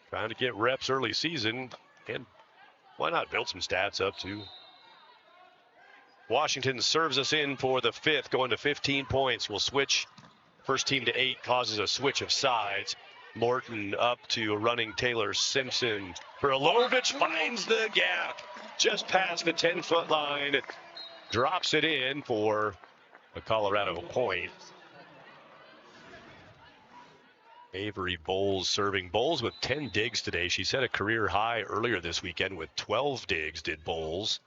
Trying to get reps early season, and why not build some stats up too? Washington serves us in for the 5th, going to 15 points. We'll switch first team to 8, causes a switch of sides. Morton up to running Taylor Simpson. Perlovich finds the gap just past the 10-foot line. Drops it in for a Colorado point. Avery Bowles serving. Bowles with 10 digs today. She set a career high earlier this weekend with 12 digs, did Bowles.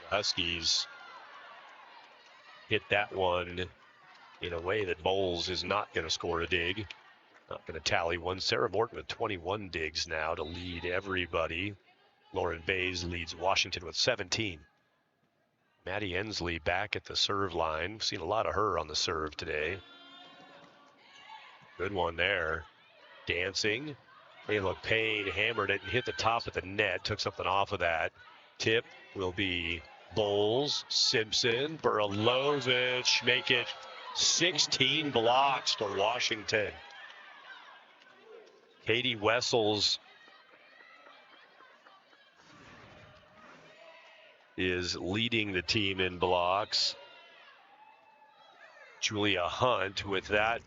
The Huskies hit that one in a way that Bowles is not going to score a dig. Not going to tally one. Sarah Morton with 21 digs now to lead everybody. Lauren Bays leads Washington with 17. Maddie Ensley back at the serve line. Seen a lot of her on the serve today. Good one there. Dancing. Ayla Payne hammered it and hit the top of the net. Took something off of that. Tip will be Bowles, Simpson, Burilovich. Make it 16 blocks for Washington. Katie Wessels is leading the team in blocks. Julia Hunt with that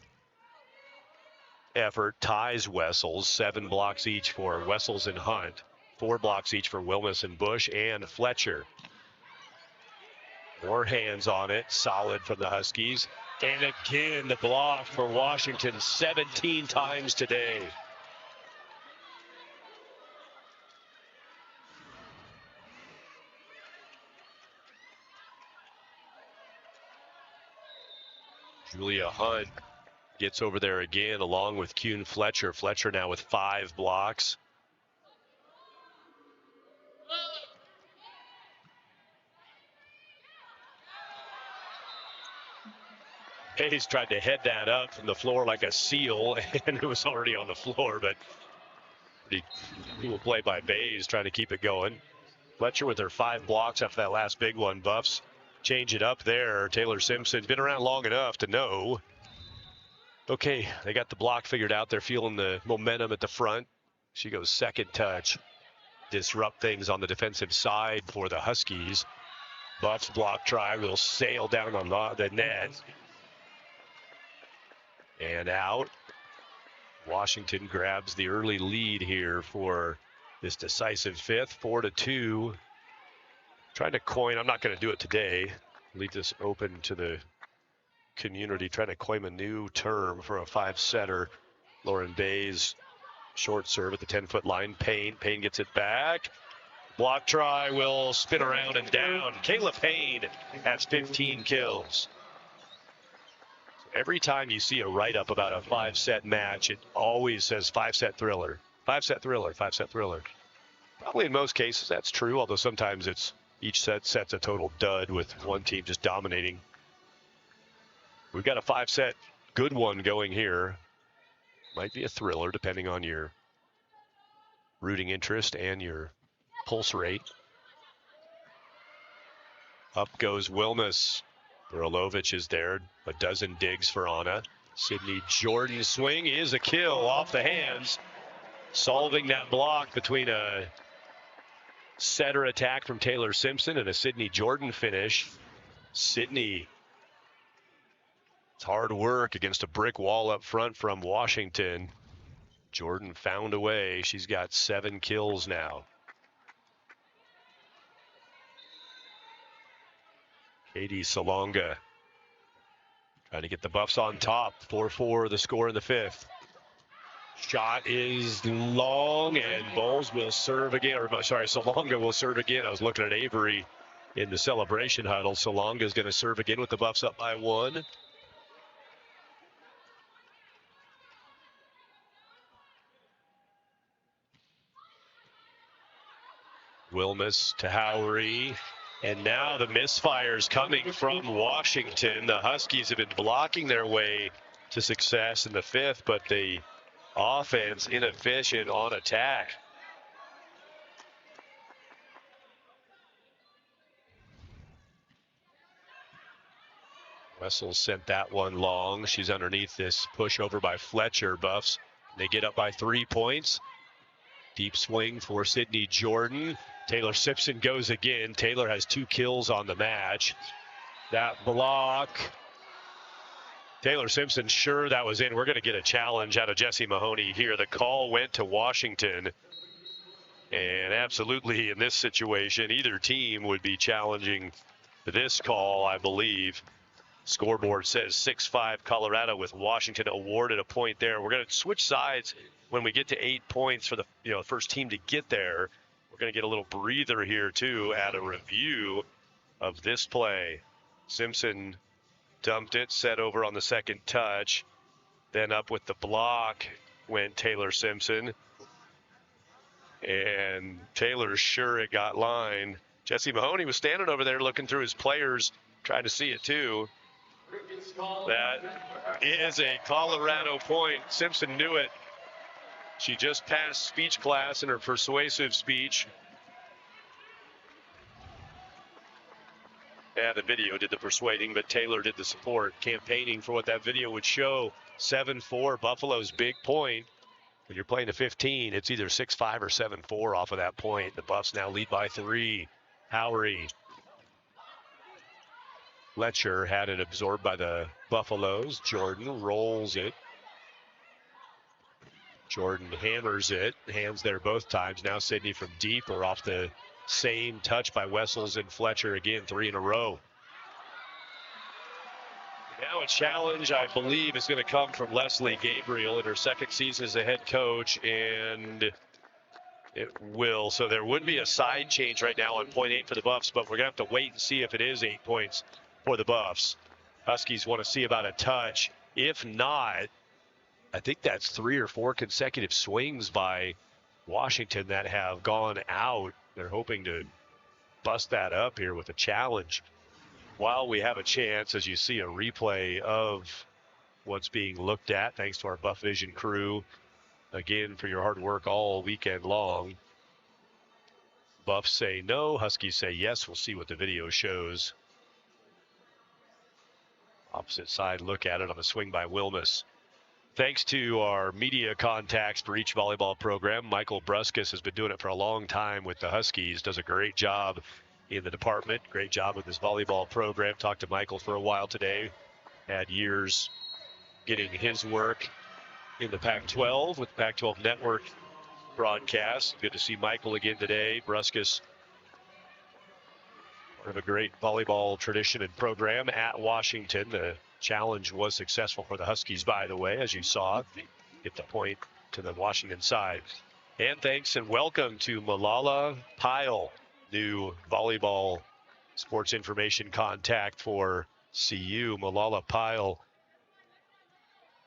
effort ties Wessels. 7 blocks each for Wessels and Hunt. 4 blocks each for Wilmus and Bush and Fletcher. More hands on it. Solid from the Huskies. And again, the block for Washington 17 times today. Julia Hunt gets over there again along with Kuhn Fletcher. Fletcher now with 5 blocks. Hayes tried to head that up from the floor like a seal, and it was already on the floor, but pretty cool play by Bays trying to keep it going. Fletcher with her 5 blocks after that last big one. Buffs change it up there. Taylor Simpson been around long enough to know. Okay, they got the block figured out. They're feeling the momentum at the front. She goes second touch. Disrupt things on the defensive side for the Huskies. Buffs block try will sail down on the net. And out. Washington grabs the early lead here for this decisive 5th, 4-2. Trying to coin, I'm not going to do it today. Leave this open to the community, trying to claim a new term for a 5-setter. Lauren Bayes, short serve at the 10-foot line. Payne gets it back. Block try will spin around and down. Kayla Payne has 15 kills. Every time you see a write-up about a 5-set match, it always says 5-set thriller. 5-set thriller, 5-set thriller. Probably in most cases that's true, although sometimes it's each set's a total dud with one team just dominating. We've got a 5-set good one going here. Might be a thriller depending on your rooting interest and your pulse rate. Up goes Wilmus. Burilovich is there. A dozen digs for Anna. Sydney Jordan's swing is a kill off the hands. Solving that block between a setter attack from Taylor Simpson and a Sydney Jordan finish. Sydney, it's hard work against a brick wall up front from Washington. Jordan found a way. She's got 7 kills now. Katie Salonga trying to get the Buffs on top. 4-4 the score in the 5th. Shot is long, and Bowles will serve again. Or sorry, Salonga will serve again. I was looking at Avery in the celebration huddle. Salonga is going to serve again with the Buffs up by 1. Wilmus to Howery. And now the misfires coming from Washington. The Huskies have been blocking their way to success in the 5th, but the offense inefficient on attack. Wessels sent that one long. She's underneath this push over by Fletcher. Buffs, they get up by 3 points. Deep swing for Sydney Jordan. Taylor Simpson goes again. Taylor has 2 kills on the match. That block. Taylor Simpson, sure that was in. We're going to get a challenge out of Jesse Mahoney here. The call went to Washington. And absolutely in this situation, either team would be challenging this call, I believe. Scoreboard says 6-5 Colorado with Washington awarded a point there. We're going to switch sides when we get to 8 points for the first team to get there. We're going to get a little breather here too at a review of this play. Simpson dumped it, set over on the second touch. Then up with the block went Taylor Simpson. And Taylor's sure it got line. Jesse Mahoney was standing over there looking through his players, trying to see it too. That is a Colorado point. Simpson knew it. She just passed speech class in her persuasive speech. Yeah, the video did the persuading, but Taylor did the support, campaigning for what that video would show. 7-4, Buffalo's big point. When you're playing to 15, it's either 6-5 or 7-4 off of that point. The Buffs now lead by 3. Howery. Fletcher had it absorbed by the Buffaloes. Jordan rolls it. Jordan hammers it. Hands there both times. Now Sydney from deep or off the same touch by Wessels and Fletcher again, 3 in a row. Now a challenge, I believe, is going to come from Leslie Gabriel in her second season as a head coach, and it will. So there would be a side change right now on point 8 for the Buffs, but we're going to have to wait and see if it is 8 points for the Buffs. Huskies want to see about a touch. If not, I think that's 3 or 4 consecutive swings by Washington that have gone out. They're hoping to bust that up here with a challenge. While we have a chance, as you see a replay of what's being looked at, thanks to our Buff Vision crew, again, for your hard work all weekend long. Buffs say no, Huskies say yes. We'll see what the video shows. Opposite side look at it on a swing by Wilmus. Thanks to our media contacts for each volleyball program. Michael Bruskus has been doing it for a long time with the Huskies. Does a great job in the department. Great job with his volleyball program. Talked to Michael for a while today. Had years getting his work in the Pac-12 with the Pac-12 Network broadcast. Good to see Michael again today. Bruskus Part of a great volleyball tradition and program at Washington. The challenge was successful for the Huskies, by the way, as you saw. Get the point to the Washington side. And thanks and welcome to Malala Pyle, new volleyball sports information contact for CU. Malala Pyle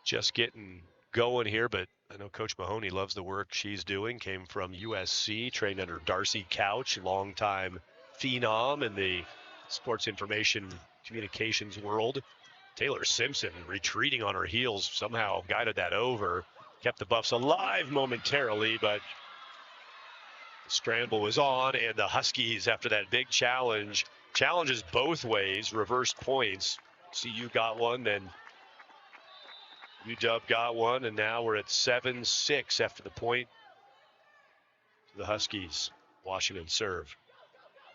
just getting going here, but I know Coach Mahoney loves the work she's doing. Came from USC, trained under Darcy Couch, longtime phenom in the sports information communications world. Taylor Simpson retreating on her heels, somehow guided that over. Kept the Buffs alive momentarily, but the scramble was on, and the Huskies, after that big challenge, challenges both ways, reversed points. CU got one, then UW got one, and now we're at 7-6 after the point to the Huskies. Washington serve.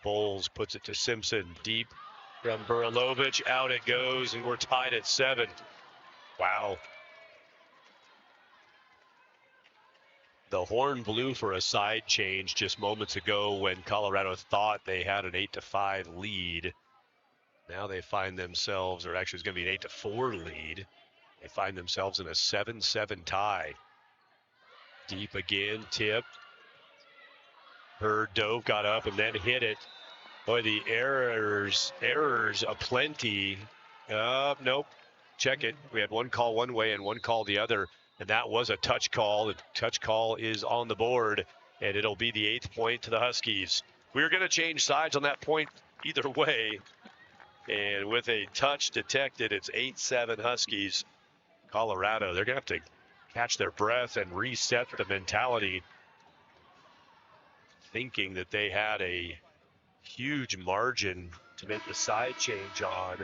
Bowles puts it to Simpson, deep from Burilovich. Out it goes, and we're tied at 7. Wow. The horn blew for a side change just moments ago when Colorado thought they had an 8-5 lead. Now they find themselves, or actually it's going to be an 8-4 lead. They find themselves in a 7-7 tie. Deep again, tipped. Hurd dove, got up, and then hit it. Boy, the errors aplenty. Nope. Check it. We had one call one way and one call the other, and that was a touch call. The touch call is on the board, and it'll be the 8th point to the Huskies. We're going to change sides on that point either way, and with a touch detected, it's 8-7 Huskies. Colorado, they're going to have to catch their breath and reset the mentality, thinking that they had a huge margin to make the side change on.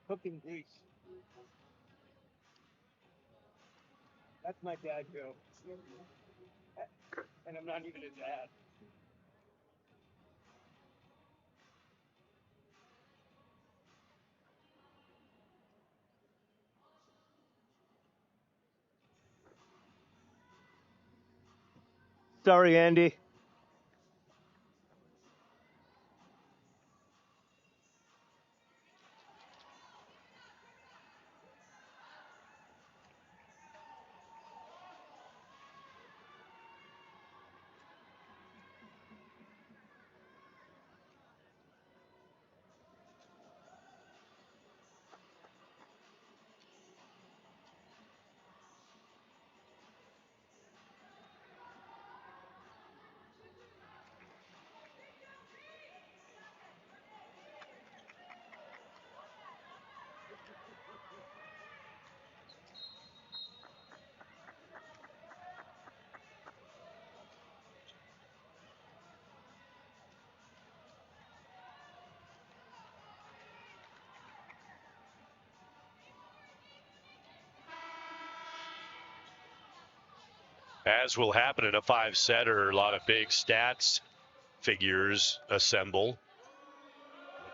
Cooking grease. That's my dad joke. And I'm not even his dad. Sorry, Andy. As will happen in a 5-setter, a lot of big stats figures assemble.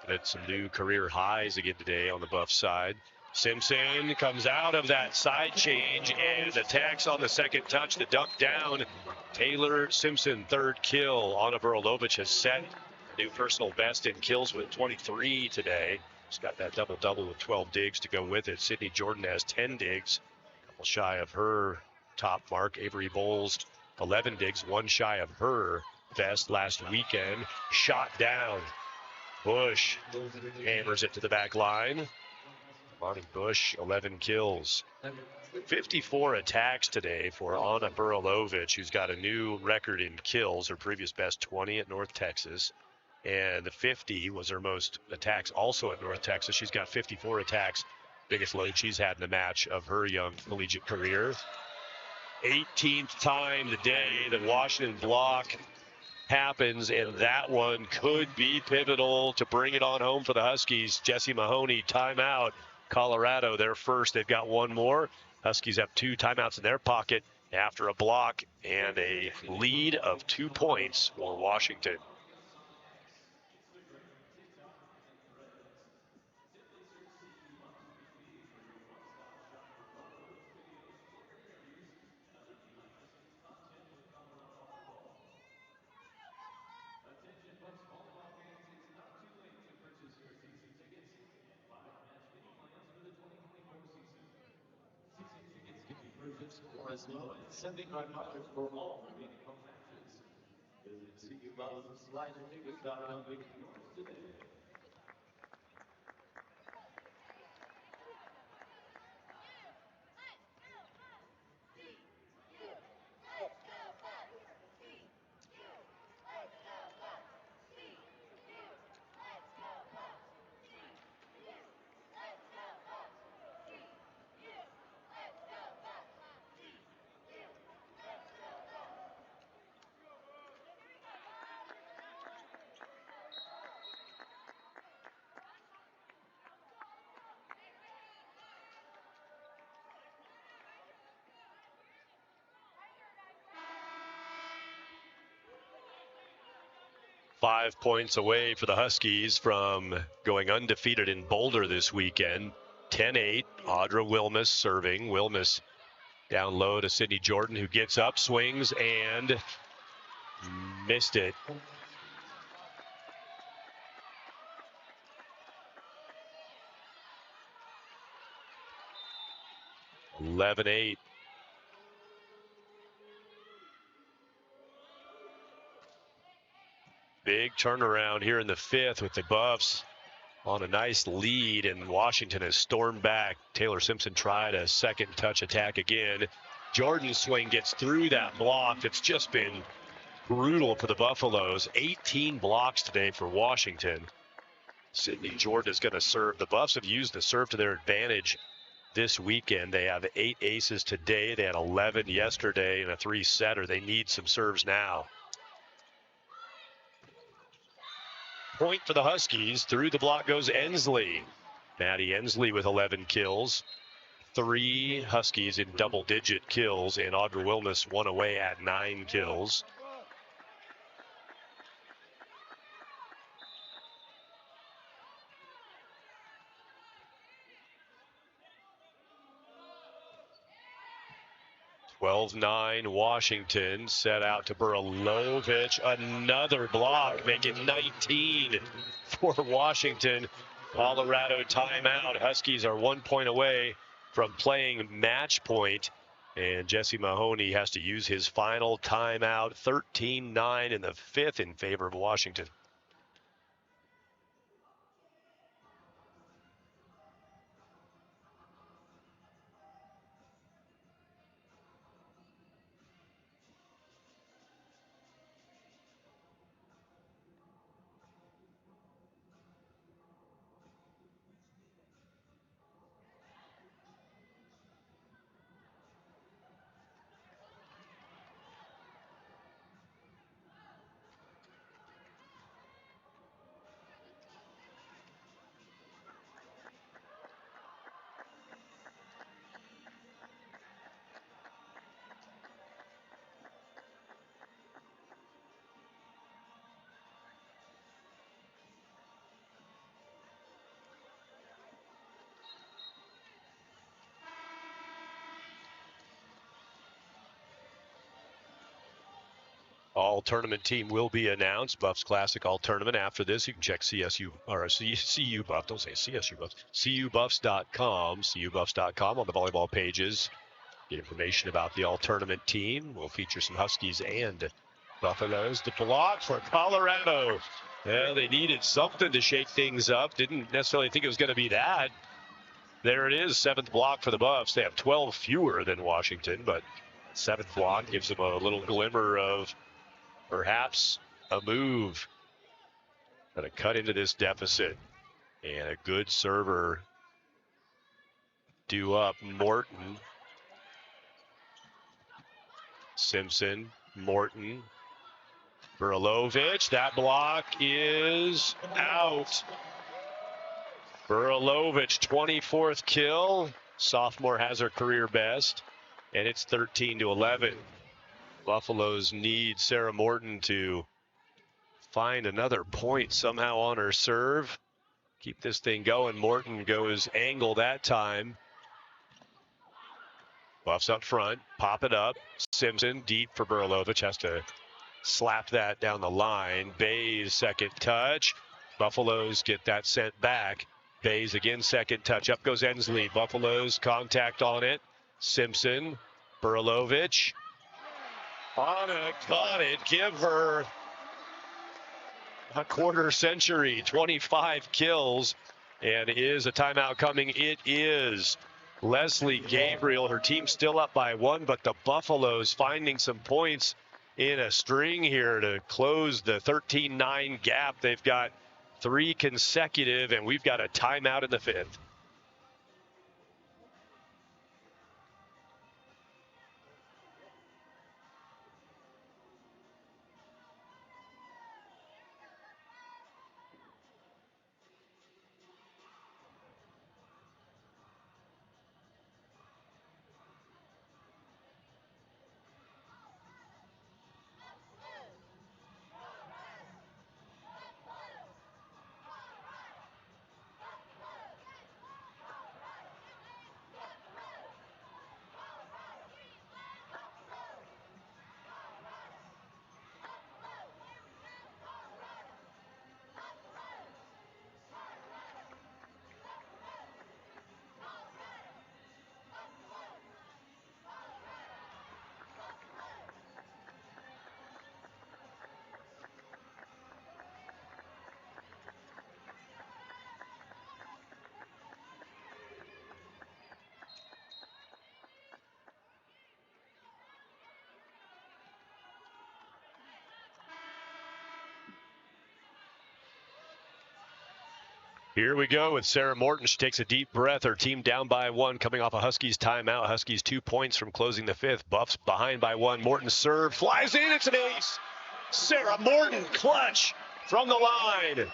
Looking at some new career highs again today on the Buff side. Simpson comes out of that side change and attacks on the second touch. The dunk down. Taylor Simpson, 3rd kill. Anna Burilovich has set a new personal best in kills with 23 today. She's got that double-double with 12 digs to go with it. Sydney Jordan has 10 digs, a couple shy of her top mark. Avery Bowles, 11 digs, one shy of her best last weekend. Shot down. Bush hammers it to the back line. Bonnie Bush, 11 kills. 54 attacks today for Anna Burilovich, who's got a new record in kills. Her previous best 20 at North Texas. And the 50 was her most attacks also at North Texas. She's got 54 attacks, biggest load she's had in the match of her young collegiate career. 18th time today that Washington block happens, and that one could be pivotal to bring it on home for the Huskies. Jesse Mahoney, timeout. Colorado, their first. They've got one more. Huskies have 2 timeouts in their pocket after a block and a lead of 2 points for Washington. Fresno and $75 for all remaining home matches. Visit CUBuffs/tickets.com to get yours today. Five points away for the Huskies from going undefeated in Boulder this weekend. 10-8, Audra Wilmus serving. Wilmus down low to Sydney Jordan, who gets up, swings, and missed it. (11-8). Big turnaround here in the fifth with the Buffs on a nice lead, and Washington has stormed back. Taylor Simpson tried a second touch attack again. Jordan's swing gets through that block. It's just been brutal for the Buffaloes. 18 blocks today for Washington. Sydney Jordan is going to serve. The Buffs have used the serve to their advantage this weekend. They have 8 aces today. They had 11 yesterday in a 3-setter. They need some serves now. Point for the Huskies. Through the block goes Ensley. Maddie Ensley with 11 kills. 3 Huskies in double-digit kills, and Audra Wilmus one away at 9 kills. (12-9) Washington set out to Burilovich. Another block, making 19 for Washington. Colorado timeout. Huskies are 1 point away from playing match point, and Jesse Mahoney has to use his final timeout. 13-9 in the fifth in favor of Washington. All tournament team will be announced. Buffs Classic All Tournament. After this, you can check CSU or CU Buff. Don't say CSU Buffs. CUBuffs.com. CUBuffs.com on the volleyball pages. Get information about the All Tournament team. We'll feature some Huskies and Buffaloes. The block for Colorado. Well, they needed something to shake things up. Didn't necessarily think it was going to be that. There it is, 7th block for the Buffs. They have 12 fewer than Washington, but 7th block gives them a little glimmer of perhaps a move. Going to cut into this deficit. And a good server due up. Morton. Simpson. Morton. Burilovich. That block is out. Burilovich, 24th kill. Sophomore has her career best. And it's 13-11. Buffaloes need Sarah Morton to find another point somehow on her serve. Keep this thing going. Morton goes angle that time. Buffs up front. Pop it up. Simpson deep for Burilovich. Has to slap that down the line. Bayes second touch. Buffaloes get that sent back. Bayes again second touch. Up goes Ensley. Buffaloes contact on it. Simpson. Burlovich. Anna caught it. Give her a quarter century, 25 kills. And is a timeout coming? It is. Leslie Gabriel, her team still up by 1, but the Buffaloes finding some points in a string here to close the 13-9 gap. They've got 3 consecutive, and we've got a timeout in the 5th. Here we go with Sarah Morton. She takes a deep breath. Her team down by 1, coming off a Huskies timeout. Huskies 2 points from closing the 5th. Buffs behind by 1. Morton serve, flies in. It's an ace. Sarah Morton, clutch from the line.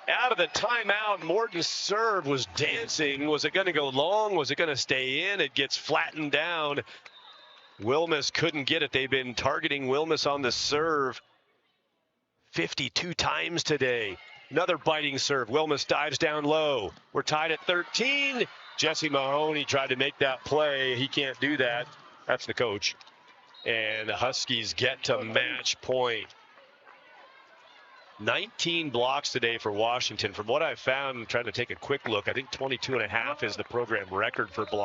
Out of the timeout, Morton's serve was dancing. Was it going to go long? Was it going to stay in? It gets flattened down. Wilmus couldn't get it. They've been targeting Wilmus on the serve 52 times today. Another biting serve. Wilmus dives down low. We're tied at 13. Jesse Mahoney tried to make that play. He can't do that. That's the coach. And the Huskies get to match point. 19 blocks today for Washington. From what I've found, trying to take a quick look, I think 22.5 is the program record for blocks.